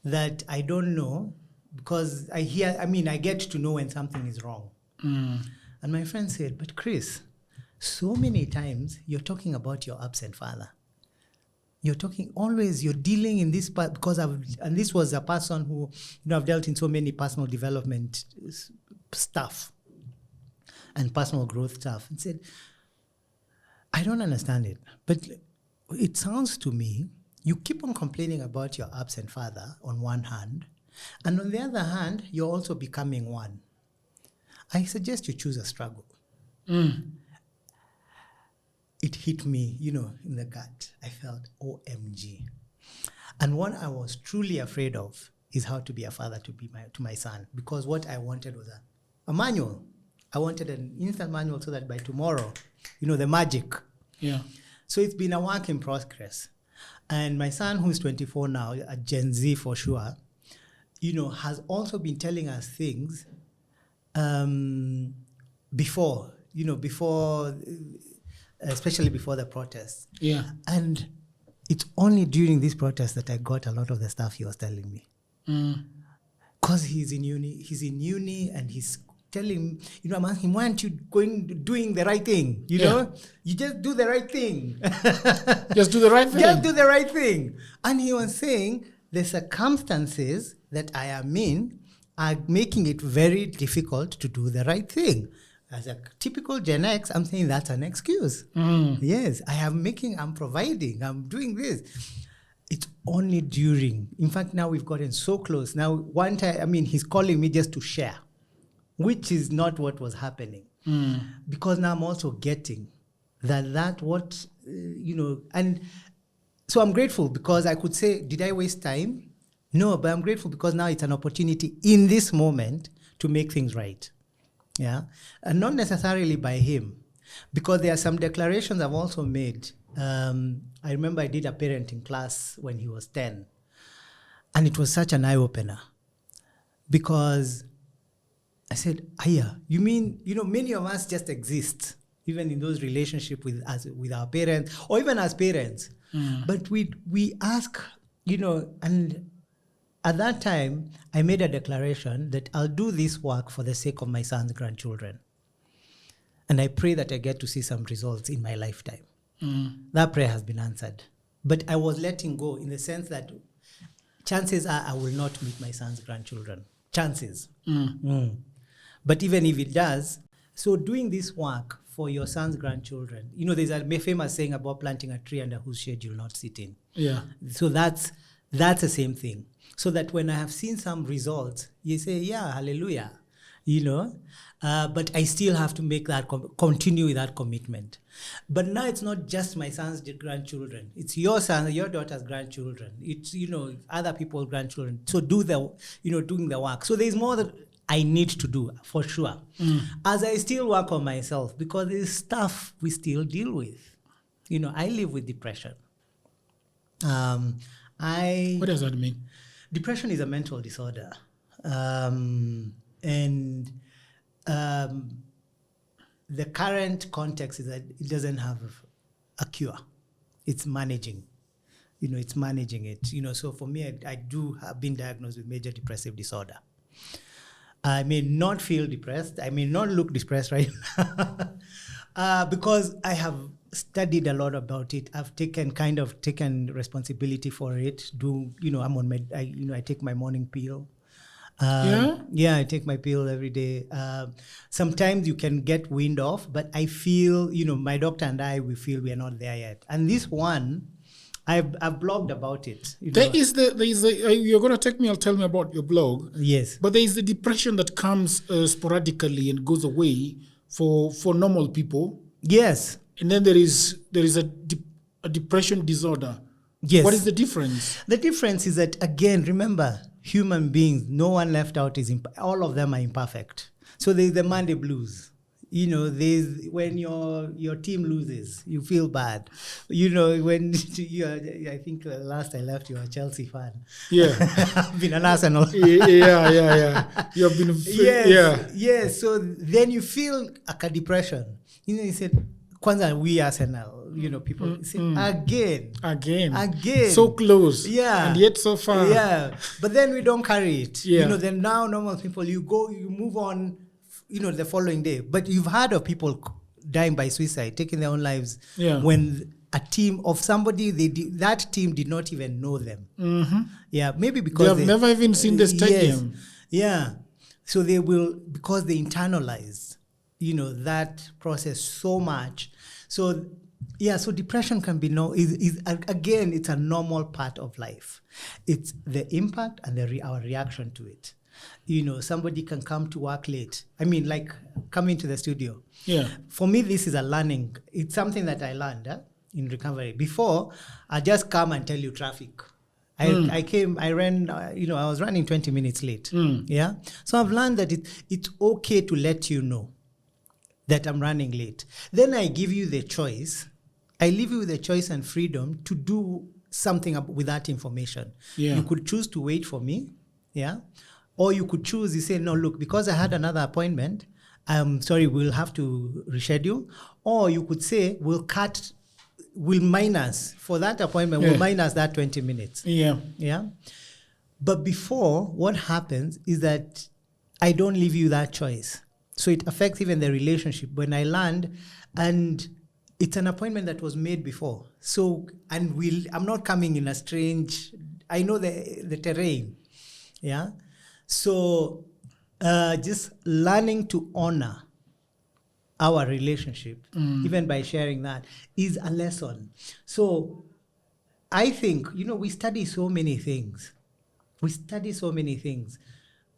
that I don't know, because I get to know when something is wrong. And my friend said, but Chris, so many times you're talking about your absent father. You're dealing in this part, and this was a person who, I've dealt in so many personal development stuff and personal growth stuff, and said, I don't understand it, but it sounds to me, you keep on complaining about your absent father on one hand, and on the other hand, you're also becoming one. I suggest you choose a struggle. It hit me, in the gut. I felt, OMG. And what I was truly afraid of is how to be a father to my son, because what I wanted was a manual. I wanted an instant manual so that by tomorrow, the magic. Yeah. So it's been a work in progress. And my son, who's 24 now, a Gen Z for sure, has also been telling us things before, especially before the protests. Yeah. And it's only during this protest that I got a lot of the stuff he was telling me. Because he's in uni and he's telling, I'm asking him, why aren't you doing the right thing? You just do the right thing. Just do the right thing. Just do the right thing. And he was saying the circumstances that I am in are making it very difficult to do the right thing. As a typical Gen X, I'm saying that's an excuse. Yes, I'm providing, I'm doing this. It's only during, in fact, now we've gotten so close. Now, one time, he's calling me just to share, which is not what was happening. Because now I'm also getting and so I'm grateful because I could say, did I waste time? No, but I'm grateful because now it's an opportunity in this moment to make things right. Yeah, and not necessarily by him, because there are some declarations I've also made. I remember I did a parenting class when he was 10, and it was such an eye-opener, because I said, Aya, you mean, many of us just exist, even in those relationships with our parents, or even as parents. But we ask, and at that time, I made a declaration that I'll do this work for the sake of my son's grandchildren. And I pray that I get to see some results in my lifetime. That prayer has been answered. But I was letting go in the sense that chances are I will not meet my son's grandchildren. Chances. But even if it does, so doing this work for your son's grandchildren, there's a famous saying about planting a tree under whose shade you'll not sit in. Yeah. So that's the same thing. So that when I have seen some results, you say, yeah, hallelujah, but I still have to make that, continue with that commitment. But now it's not just my son's grandchildren. It's your son, your daughter's grandchildren. It's, other people's grandchildren. So doing the work. So there's more that I need to do, for sure. As I still work on myself, because there's stuff we still deal with. I live with depression. What does that mean? Depression is a mental disorder. The current context is that it doesn't have a cure. It's managing. It's managing it. So for me, I do have been diagnosed with major depressive disorder. I may not feel depressed. I may not look depressed right now. Because I have studied a lot about it. I've taken responsibility for it. I'm on I take my morning pill. I take my pill every day. Sometimes you can get wind off, but I feel, my doctor and we feel we are not there yet. And this one, I've blogged about it. You're going to tell me about your blog. Yes. But there is the depression that comes sporadically and goes away for normal people. Yes. And then there is a depression disorder. Yes. What is the difference? The difference is that, again, remember, human beings, no one left out all of them are imperfect. So there's the Monday blues. There's when your team loses, you feel bad. When I think last I left, you were a Chelsea fan. Yeah. I've been an Arsenal. Yeah. You have been. Yes. So then you feel like a depression. You said, Kwanzaa, we Arsenal, people say, again. So close. Yeah. And yet so far. Yeah. But then we don't carry it. Yeah. Then now normal people, you move on, the following day. But you've heard of people dying by suicide, taking their own lives. Yeah. When a team of somebody, that team did not even know them. Mm-hmm. Yeah. Maybe because they have never even seen the stadium. Yes. Yeah. So they will, because they internalize that process so much. So depression can be again, it's a normal part of life. It's the impact and our reaction to it. Somebody can come to work late. I mean, like coming to the studio. Yeah. For me, this is a learning. It's something that I learned in recovery. Before, I just come and tell you traffic. I ran, I was running 20 minutes late. Yeah. So I've learned that it's okay to let you know that I'm running late. Then I give you the choice. I leave you with the choice and freedom to do something with that information. Yeah. You could choose to wait for me, yeah? Or you could choose, you say, no, look, because I had another appointment, I'm sorry, we'll have to reschedule. Or you could say, we'll minus, for that appointment, we'll minus that 20 minutes. Yeah. Yeah? But before, what happens is that I don't leave you that choice. So it affects even the relationship. When I land, and it's an appointment that was made before. So, I'm not coming in a strange, I know the terrain. Yeah. So just learning to honor our relationship, even by sharing that, is a lesson. So I think, we study so many things.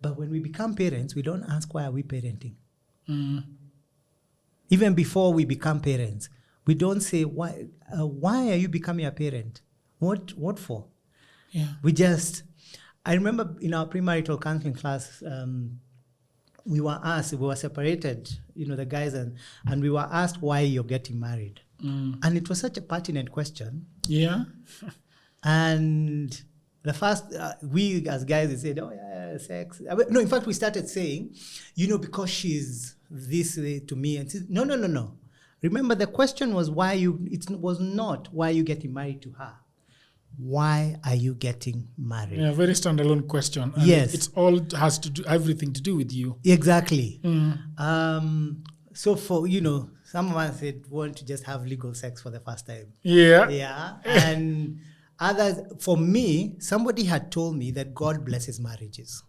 But when we become parents, we don't ask, why are we parenting? Even before we become parents, we don't say, why are you becoming a parent? What for? Yeah. I remember in our premarital counseling class, we were separated, the guys, and we were asked why you're getting married. And it was such a pertinent question. Yeah. And the first, we as guys, they said, oh yeah, sex. No, in fact, we started saying, because she's this way to me. And said, no. Remember, the question was it was not why are you getting married to her. Why are you getting married? Yeah, very standalone question. And yes. It's all has to do, everything to do with you. Exactly. So for, some of us said, want to just have legal sex for the first time. Yeah. Yeah. And others, for me, somebody had told me that God blesses marriages.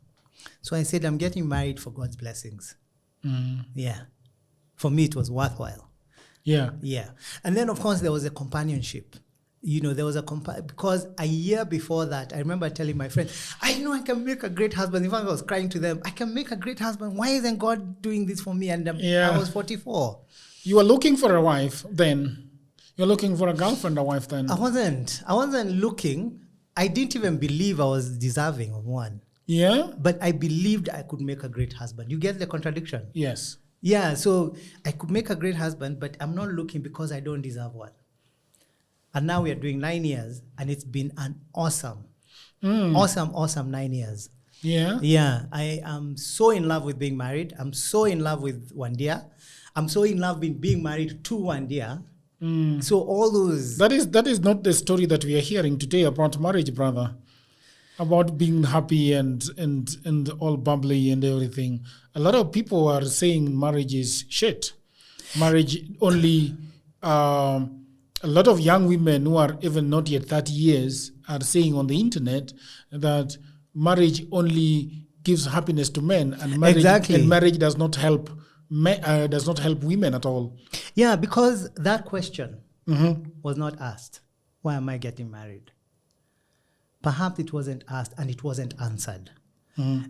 So I said, I'm getting married for God's blessings. Yeah. For me, it was worthwhile. Yeah. Yeah. And then, of course, there was a companionship. There was because a year before that, I remember telling my friend, I know I can make a great husband. In fact, I was crying to them, I can make a great husband. Why isn't God doing this for me? And I was 44. You were looking for a wife then. You're looking for a girlfriend or wife then. I wasn't looking. I didn't even believe I was deserving of one. Yeah? But I believed I could make a great husband. You get the contradiction? Yes. Yeah, so I could make a great husband, but I'm not looking because I don't deserve one. And now we are doing 9 years, and it's been an awesome 9 years. Yeah? Yeah, I am so in love with being married. I'm so in love with Wandia. I'm so in love with being married to Wandia. So all those... That is not the story that we are hearing today about marriage, brother. About being happy and all bubbly and everything. A lot of people are saying marriage is shit. Marriage only, a lot of young women who are even not yet 30 years are saying on the internet that marriage only gives happiness to men, and marriage does not help women at all. Yeah, because that question was not asked. Why am I getting married? Perhaps it wasn't asked and it wasn't answered.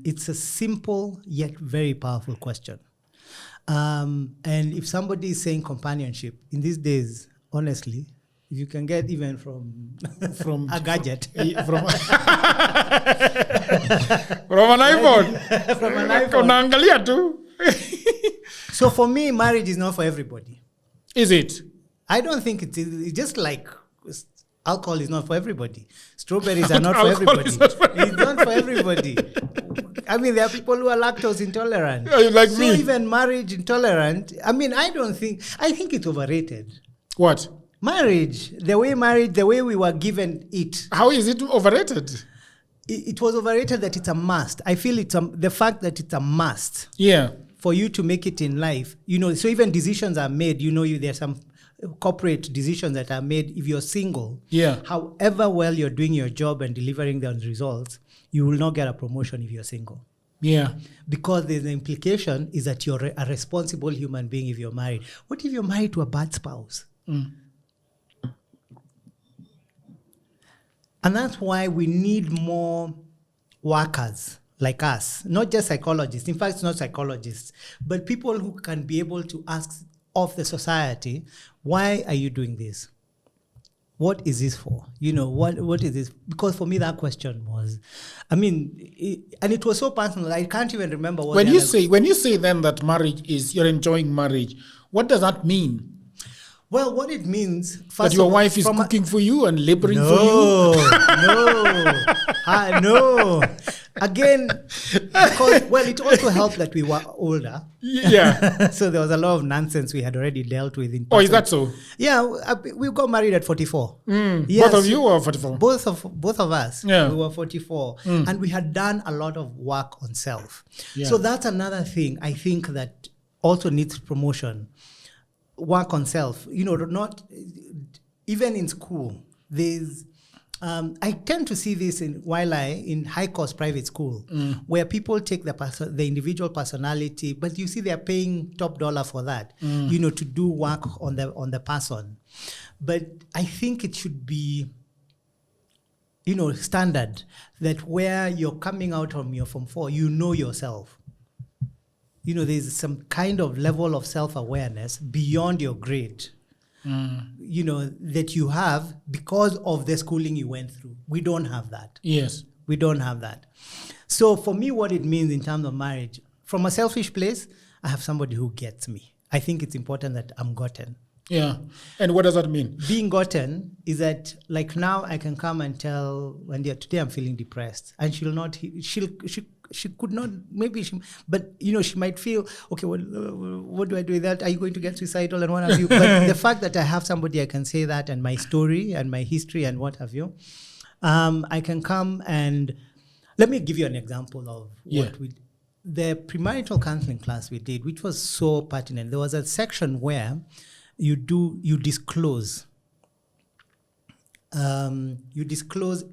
It's a simple yet very powerful question. And if somebody is saying companionship, in these days, honestly, you can get even from a gadget. From an iPhone. From an iPhone. So for me, marriage is not for everybody. Is it? I don't think it is. It's just like alcohol is not for everybody. Strawberries are not for everybody. It's not for everybody. I mean, there are people who are lactose intolerant. Like me. So even marriage intolerant, I mean, I think it's overrated. What? Marriage, the way we were given it. How is it overrated? It was overrated that it's a must. I feel the fact that it's a must. Yeah. For you to make it in life, so even decisions are made, there's some corporate decisions that are made if you're single. Yeah. However well you're doing your job and delivering the results, you will not get a promotion if you're single. Yeah. Because the implication is that you're a responsible human being if you're married. What if you're married to a bad spouse? And that's why we need more workers like us, not just psychologists. In fact, it's not psychologists, but people who can be able to ask of the society, why are you doing this? What is this for? What is this? Because for me, that question was, and it was so personal. I can't even remember what. When you say then that marriage is, you're enjoying marriage, what does that mean? Well, what it means... That your wife is cooking for you and laboring for you? No. Again, because, it also helped that we were older. Yeah. So there was a lot of nonsense we had already dealt with in person. Oh, is that so? Yeah, we got married at 44. Yes, both of you or 44? Both of us. Yeah. We were 44. And we had done a lot of work on self. Yeah. So that's another thing I think that also needs promotion. Work on self, not even in school. There's, I tend to see this in high cost private school, where people take the individual personality, but you see they're paying top dollar for that, to do work on the person. But I think it should be, standard that where you're coming out from your Form 4, yourself. There's some kind of level of self-awareness beyond your grade, that you have because of the schooling you went through. We don't have that. Yes. We don't have that. So for me, what it means in terms of marriage, from a selfish place, I have somebody who gets me. I think it's important that I'm gotten. Yeah. And what does that mean? Being gotten is that, like, now I can come and tell Wendy, today I'm feeling depressed. And she could not, but she might feel, okay, well, what do I do with that? Are you going to get suicidal and what have you? But the fact that I have somebody I can say that, and my story and my history and what have you, I can come and let me give you an example of the premarital counseling class we did, which was so pertinent. There was a section where you disclose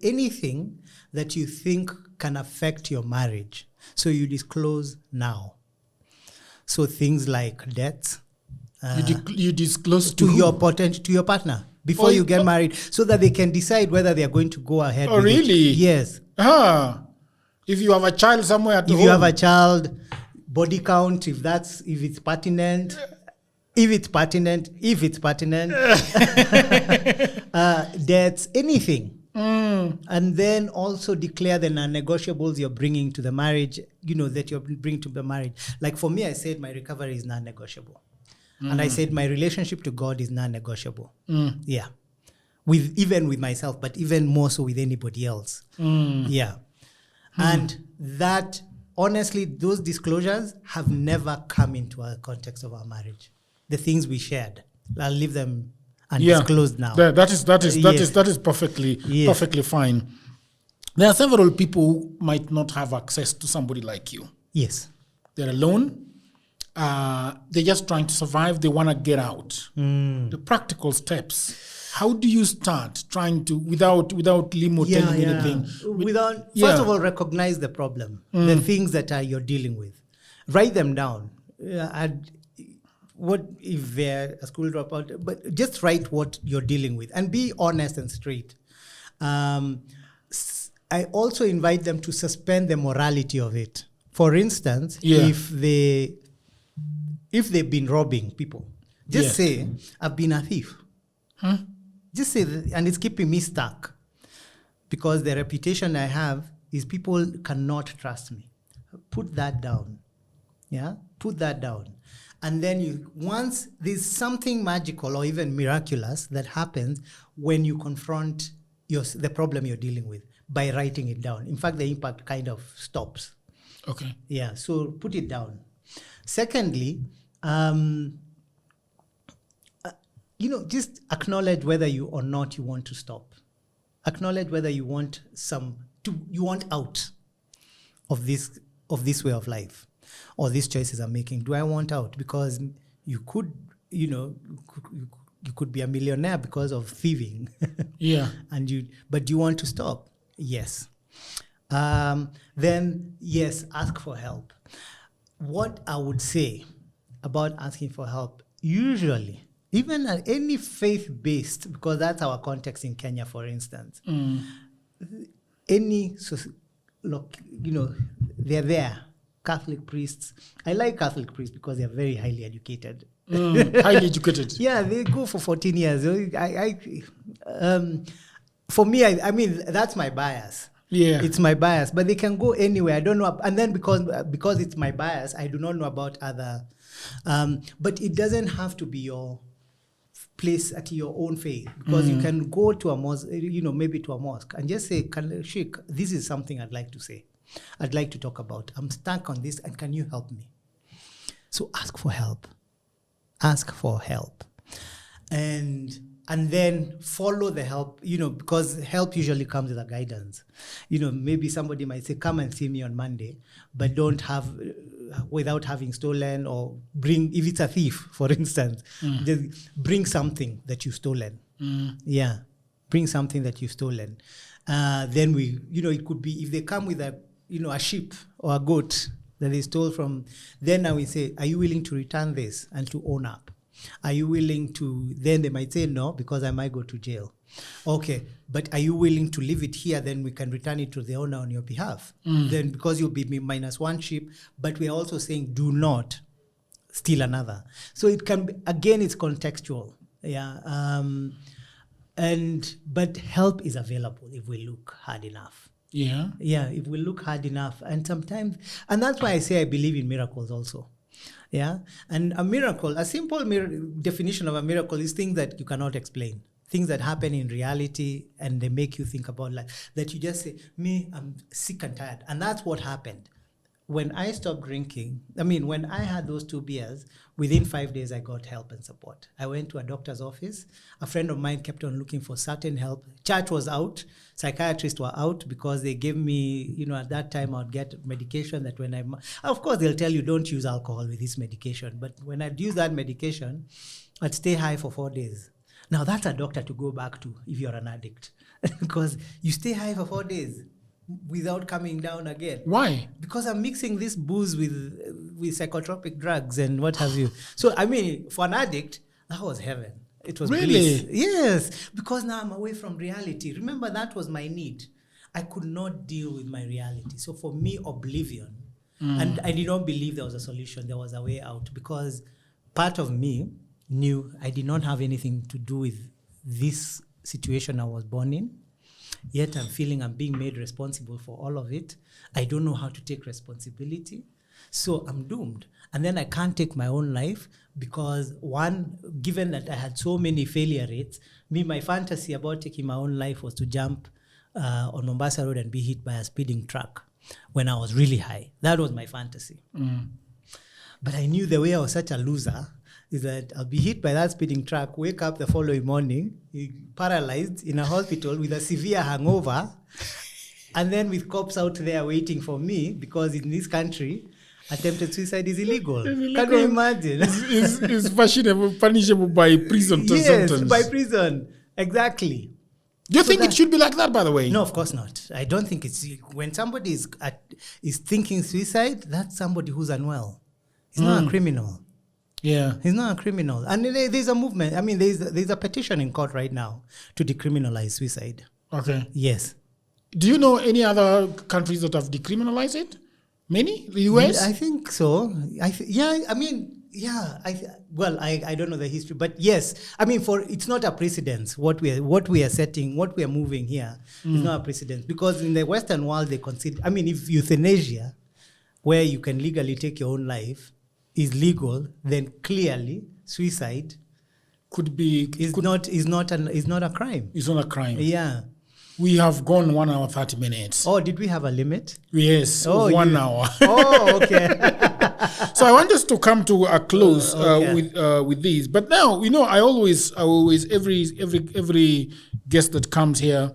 anything that you think can affect your marriage. So you disclose now. So things like debts. You disclose to your partner before you get married, so that they can decide whether they are going to go ahead. Oh, really? Yes. If you have a child somewhere at home. If you have a child, body count, if it's pertinent. If it's pertinent, debts, anything. And then also declare the non-negotiables you're bringing to the marriage, that you're bringing to the marriage. Like for me, I said my recovery is non-negotiable. And I said my relationship to God is non-negotiable. Yeah. Even with myself, but even more so with anybody else. Yeah. And that, honestly, those disclosures have never come into a context of our marriage. The things we shared, I'll leave them undisclosed now. That is perfectly fine. There are several people who might not have access to somebody like you. Yes. They're alone. they're just trying to survive. They want to get out. The practical steps. How do you start trying to, without Lyimo telling anything? First of all, recognize the problem, the things that you're dealing with. Write them down. What if they're a school dropout? But just write what you're dealing with and be honest and straight. I also invite them to suspend the morality of it. For instance, if they've been robbing people, just say, I've been a thief. Just say that, and it's keeping me stuck because the reputation I have is people cannot trust me. Put that down. Yeah, put that down. And then once there's something magical or even miraculous that happens when you confront the problem you're dealing with by writing it down. In fact, the impact kind of stops. Okay. Yeah, so put it down. Secondly, just acknowledge whether you or not you want to stop. Acknowledge whether you want you want out of this way of life or these choices I'm making. Do I want out? Because you could, you could be a millionaire because of thieving. But do you want to stop? Yes. Then yes, ask for help. What I would say about asking for help, usually, even at any faith-based, because that's our context in Kenya, for instance, they're there. Catholic priests. I like Catholic priests because they're very highly educated. Highly educated. Yeah, they go for 14 years. For me, I mean, that's my bias. Yeah, it's my bias, but they can go anywhere. I don't know, and then because it's my bias, I do not know about other. But it doesn't have to be your place at your own faith, because you can go to a mosque, maybe to a mosque, and just say, Sheikh, this is something I'd like to say. I'd like to talk about. I'm stuck on this, and can you help me? So ask for help. Ask for help, and then follow the help, because help usually comes with a guidance. Maybe somebody might say, come and see me on Monday, but don't have, without having stolen, or bring, if it's a thief, for instance, just bring something that you've stolen. Yeah, bring something that you've stolen. Then it could be, if they come with a sheep or a goat that they stole from, then I will say, are you willing to return this and to own up? Are you willing to, then they might say no, because I might go to jail. Okay, but are you willing to leave it here? Then we can return it to the owner on your behalf. Then because you'll be minus one sheep, but we are also saying do not steal another. So it can be, again, it's contextual. Yeah. But help is available if we look hard enough. Yeah. Yeah, if we look hard enough. And sometimes, and that's why I say I believe in miracles also. Yeah, and a miracle, a simple definition of a miracle is things that you cannot explain, things that happen in reality, and they make you think about life, that you just say, I'm sick and tired. And that's what happened. When I stopped drinking, when I had those 2 beers, within 5 days, I got help and support. I went to a doctor's office. A friend of mine kept on looking for certain help. Church was out. Psychiatrists were out, because they gave me, at that time, I'd get medication that of course, they'll tell you don't use alcohol with this medication. But when I'd use that medication, I'd stay high for 4 days. Now, that's a doctor to go back to if you're an addict, because you stay high for 4 days without coming down again. Why? Because I'm mixing this booze with psychotropic drugs and what have you. So, for an addict, that was heaven. It was really bliss. Yes, because now I'm away from reality. Remember, that was my need. I could not deal with my reality. So for me, oblivion. And I did not believe there was a solution. There was a way out, because part of me knew I did not have anything to do with this situation I was born in. Yet I'm feeling I'm being made responsible for all of it. I don't know how to take responsibility. So I'm doomed. And then I can't take my own life because, one, given that I had so many failure rates, my fantasy about taking my own life was to jump on Mombasa Road and be hit by a speeding truck when I was really high. That was my fantasy. But I knew the way I was such a loser is that I'll be hit by that speeding truck, wake up the following morning, paralyzed in a hospital with a severe hangover, and then with cops out there waiting for me, because in this country, attempted suicide is illegal. Can you imagine? Is punishable by prison to sentence. Yes, by prison. Exactly. Do you think it should be like that, by the way? No, of course not. I don't think it's... When somebody is thinking suicide, that's somebody who's unwell. He's not a criminal. Yeah. He's not a criminal. And there's a movement. I mean, there's a petition in court right now to decriminalize suicide. Okay. Yes. Do you know any other countries that have decriminalized it? Many? The US? I think so. I don't know the history, but yes, I mean, it's not a precedence. What we are setting, what we are moving here is not a precedence, because in the Western world they consider. I mean, if euthanasia, where you can legally take your own life, is legal, then clearly suicide is not a crime. It's not a crime. Yeah. We have gone 1 hour 30 minutes. Oh, did we have a limit? Yes, 1 hour. Oh, okay. So I want us to come to a close with these. But now, I always every guest that comes here,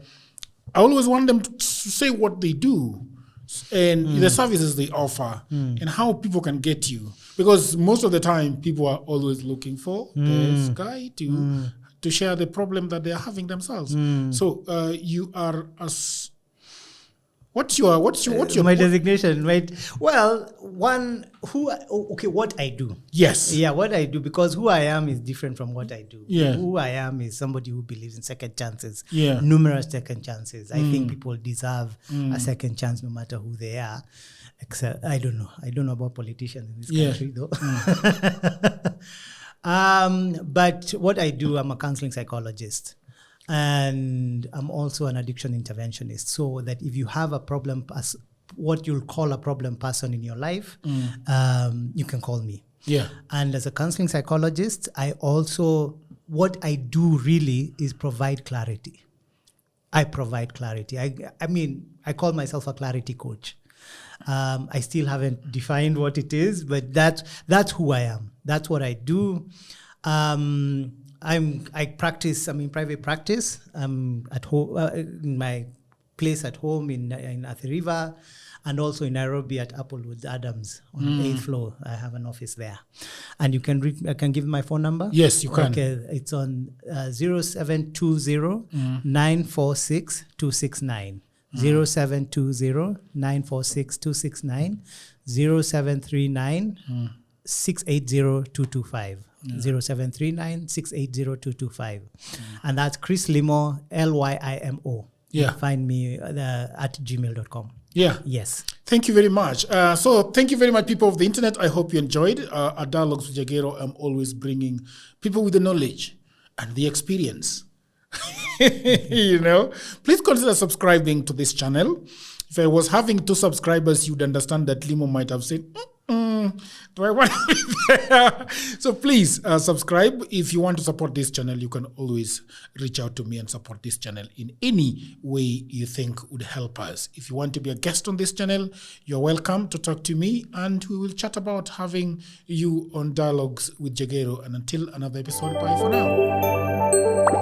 I always want them to say what they do and the services they offer and how people can get you. Because most of the time, people are always looking for this guy to share the problem that they are having themselves. So you are what's your my designation, right? Well, what I do. Yes. Yeah, what I do, because who I am is different from what I do. Yeah. Who I am is somebody who believes in second chances. Yeah. Numerous second chances. I think people deserve a second chance no matter who they are. Except I don't know about politicians in this country though. But what I do, I'm a counseling psychologist, and I'm also an addiction interventionist. So that if you have a problem, what you'll call a problem person in your life, you can call me. Yeah. And as a counseling psychologist, what I do really is provide clarity. I provide clarity. I mean, I call myself a clarity coach. I still haven't defined what it is, but that's who I am. That's what I do. I practice. I'm in private practice. I'm at home in my place at home in Athi River, and also in Nairobi at Applewood Adams on the 8th floor. I have an office there, and you can I can give my phone number. Yes, you can. Okay, it's on 0720 946 269. 0720 946 269, 0739 680 225. 0739 680 225. And that's Chris Lyimo, Lyimo. Yeah. Find me at gmail.com. Yeah. Yes. Thank you very much. So thank you very much, people of the internet. I hope you enjoyed our dialogues with Jagero. I'm always bringing people with the knowledge and the experience. Please consider subscribing to this channel. If I was having 2 subscribers, you'd understand that Lyimo might have said, do I want to be there? So please subscribe. If you want to support this channel, you can always reach out to me and support this channel in any way you think would help us. If you want to be a guest on this channel, you're welcome to talk to me, and we will chat about having you on Dialogues with Jagero. And until another episode, bye for now.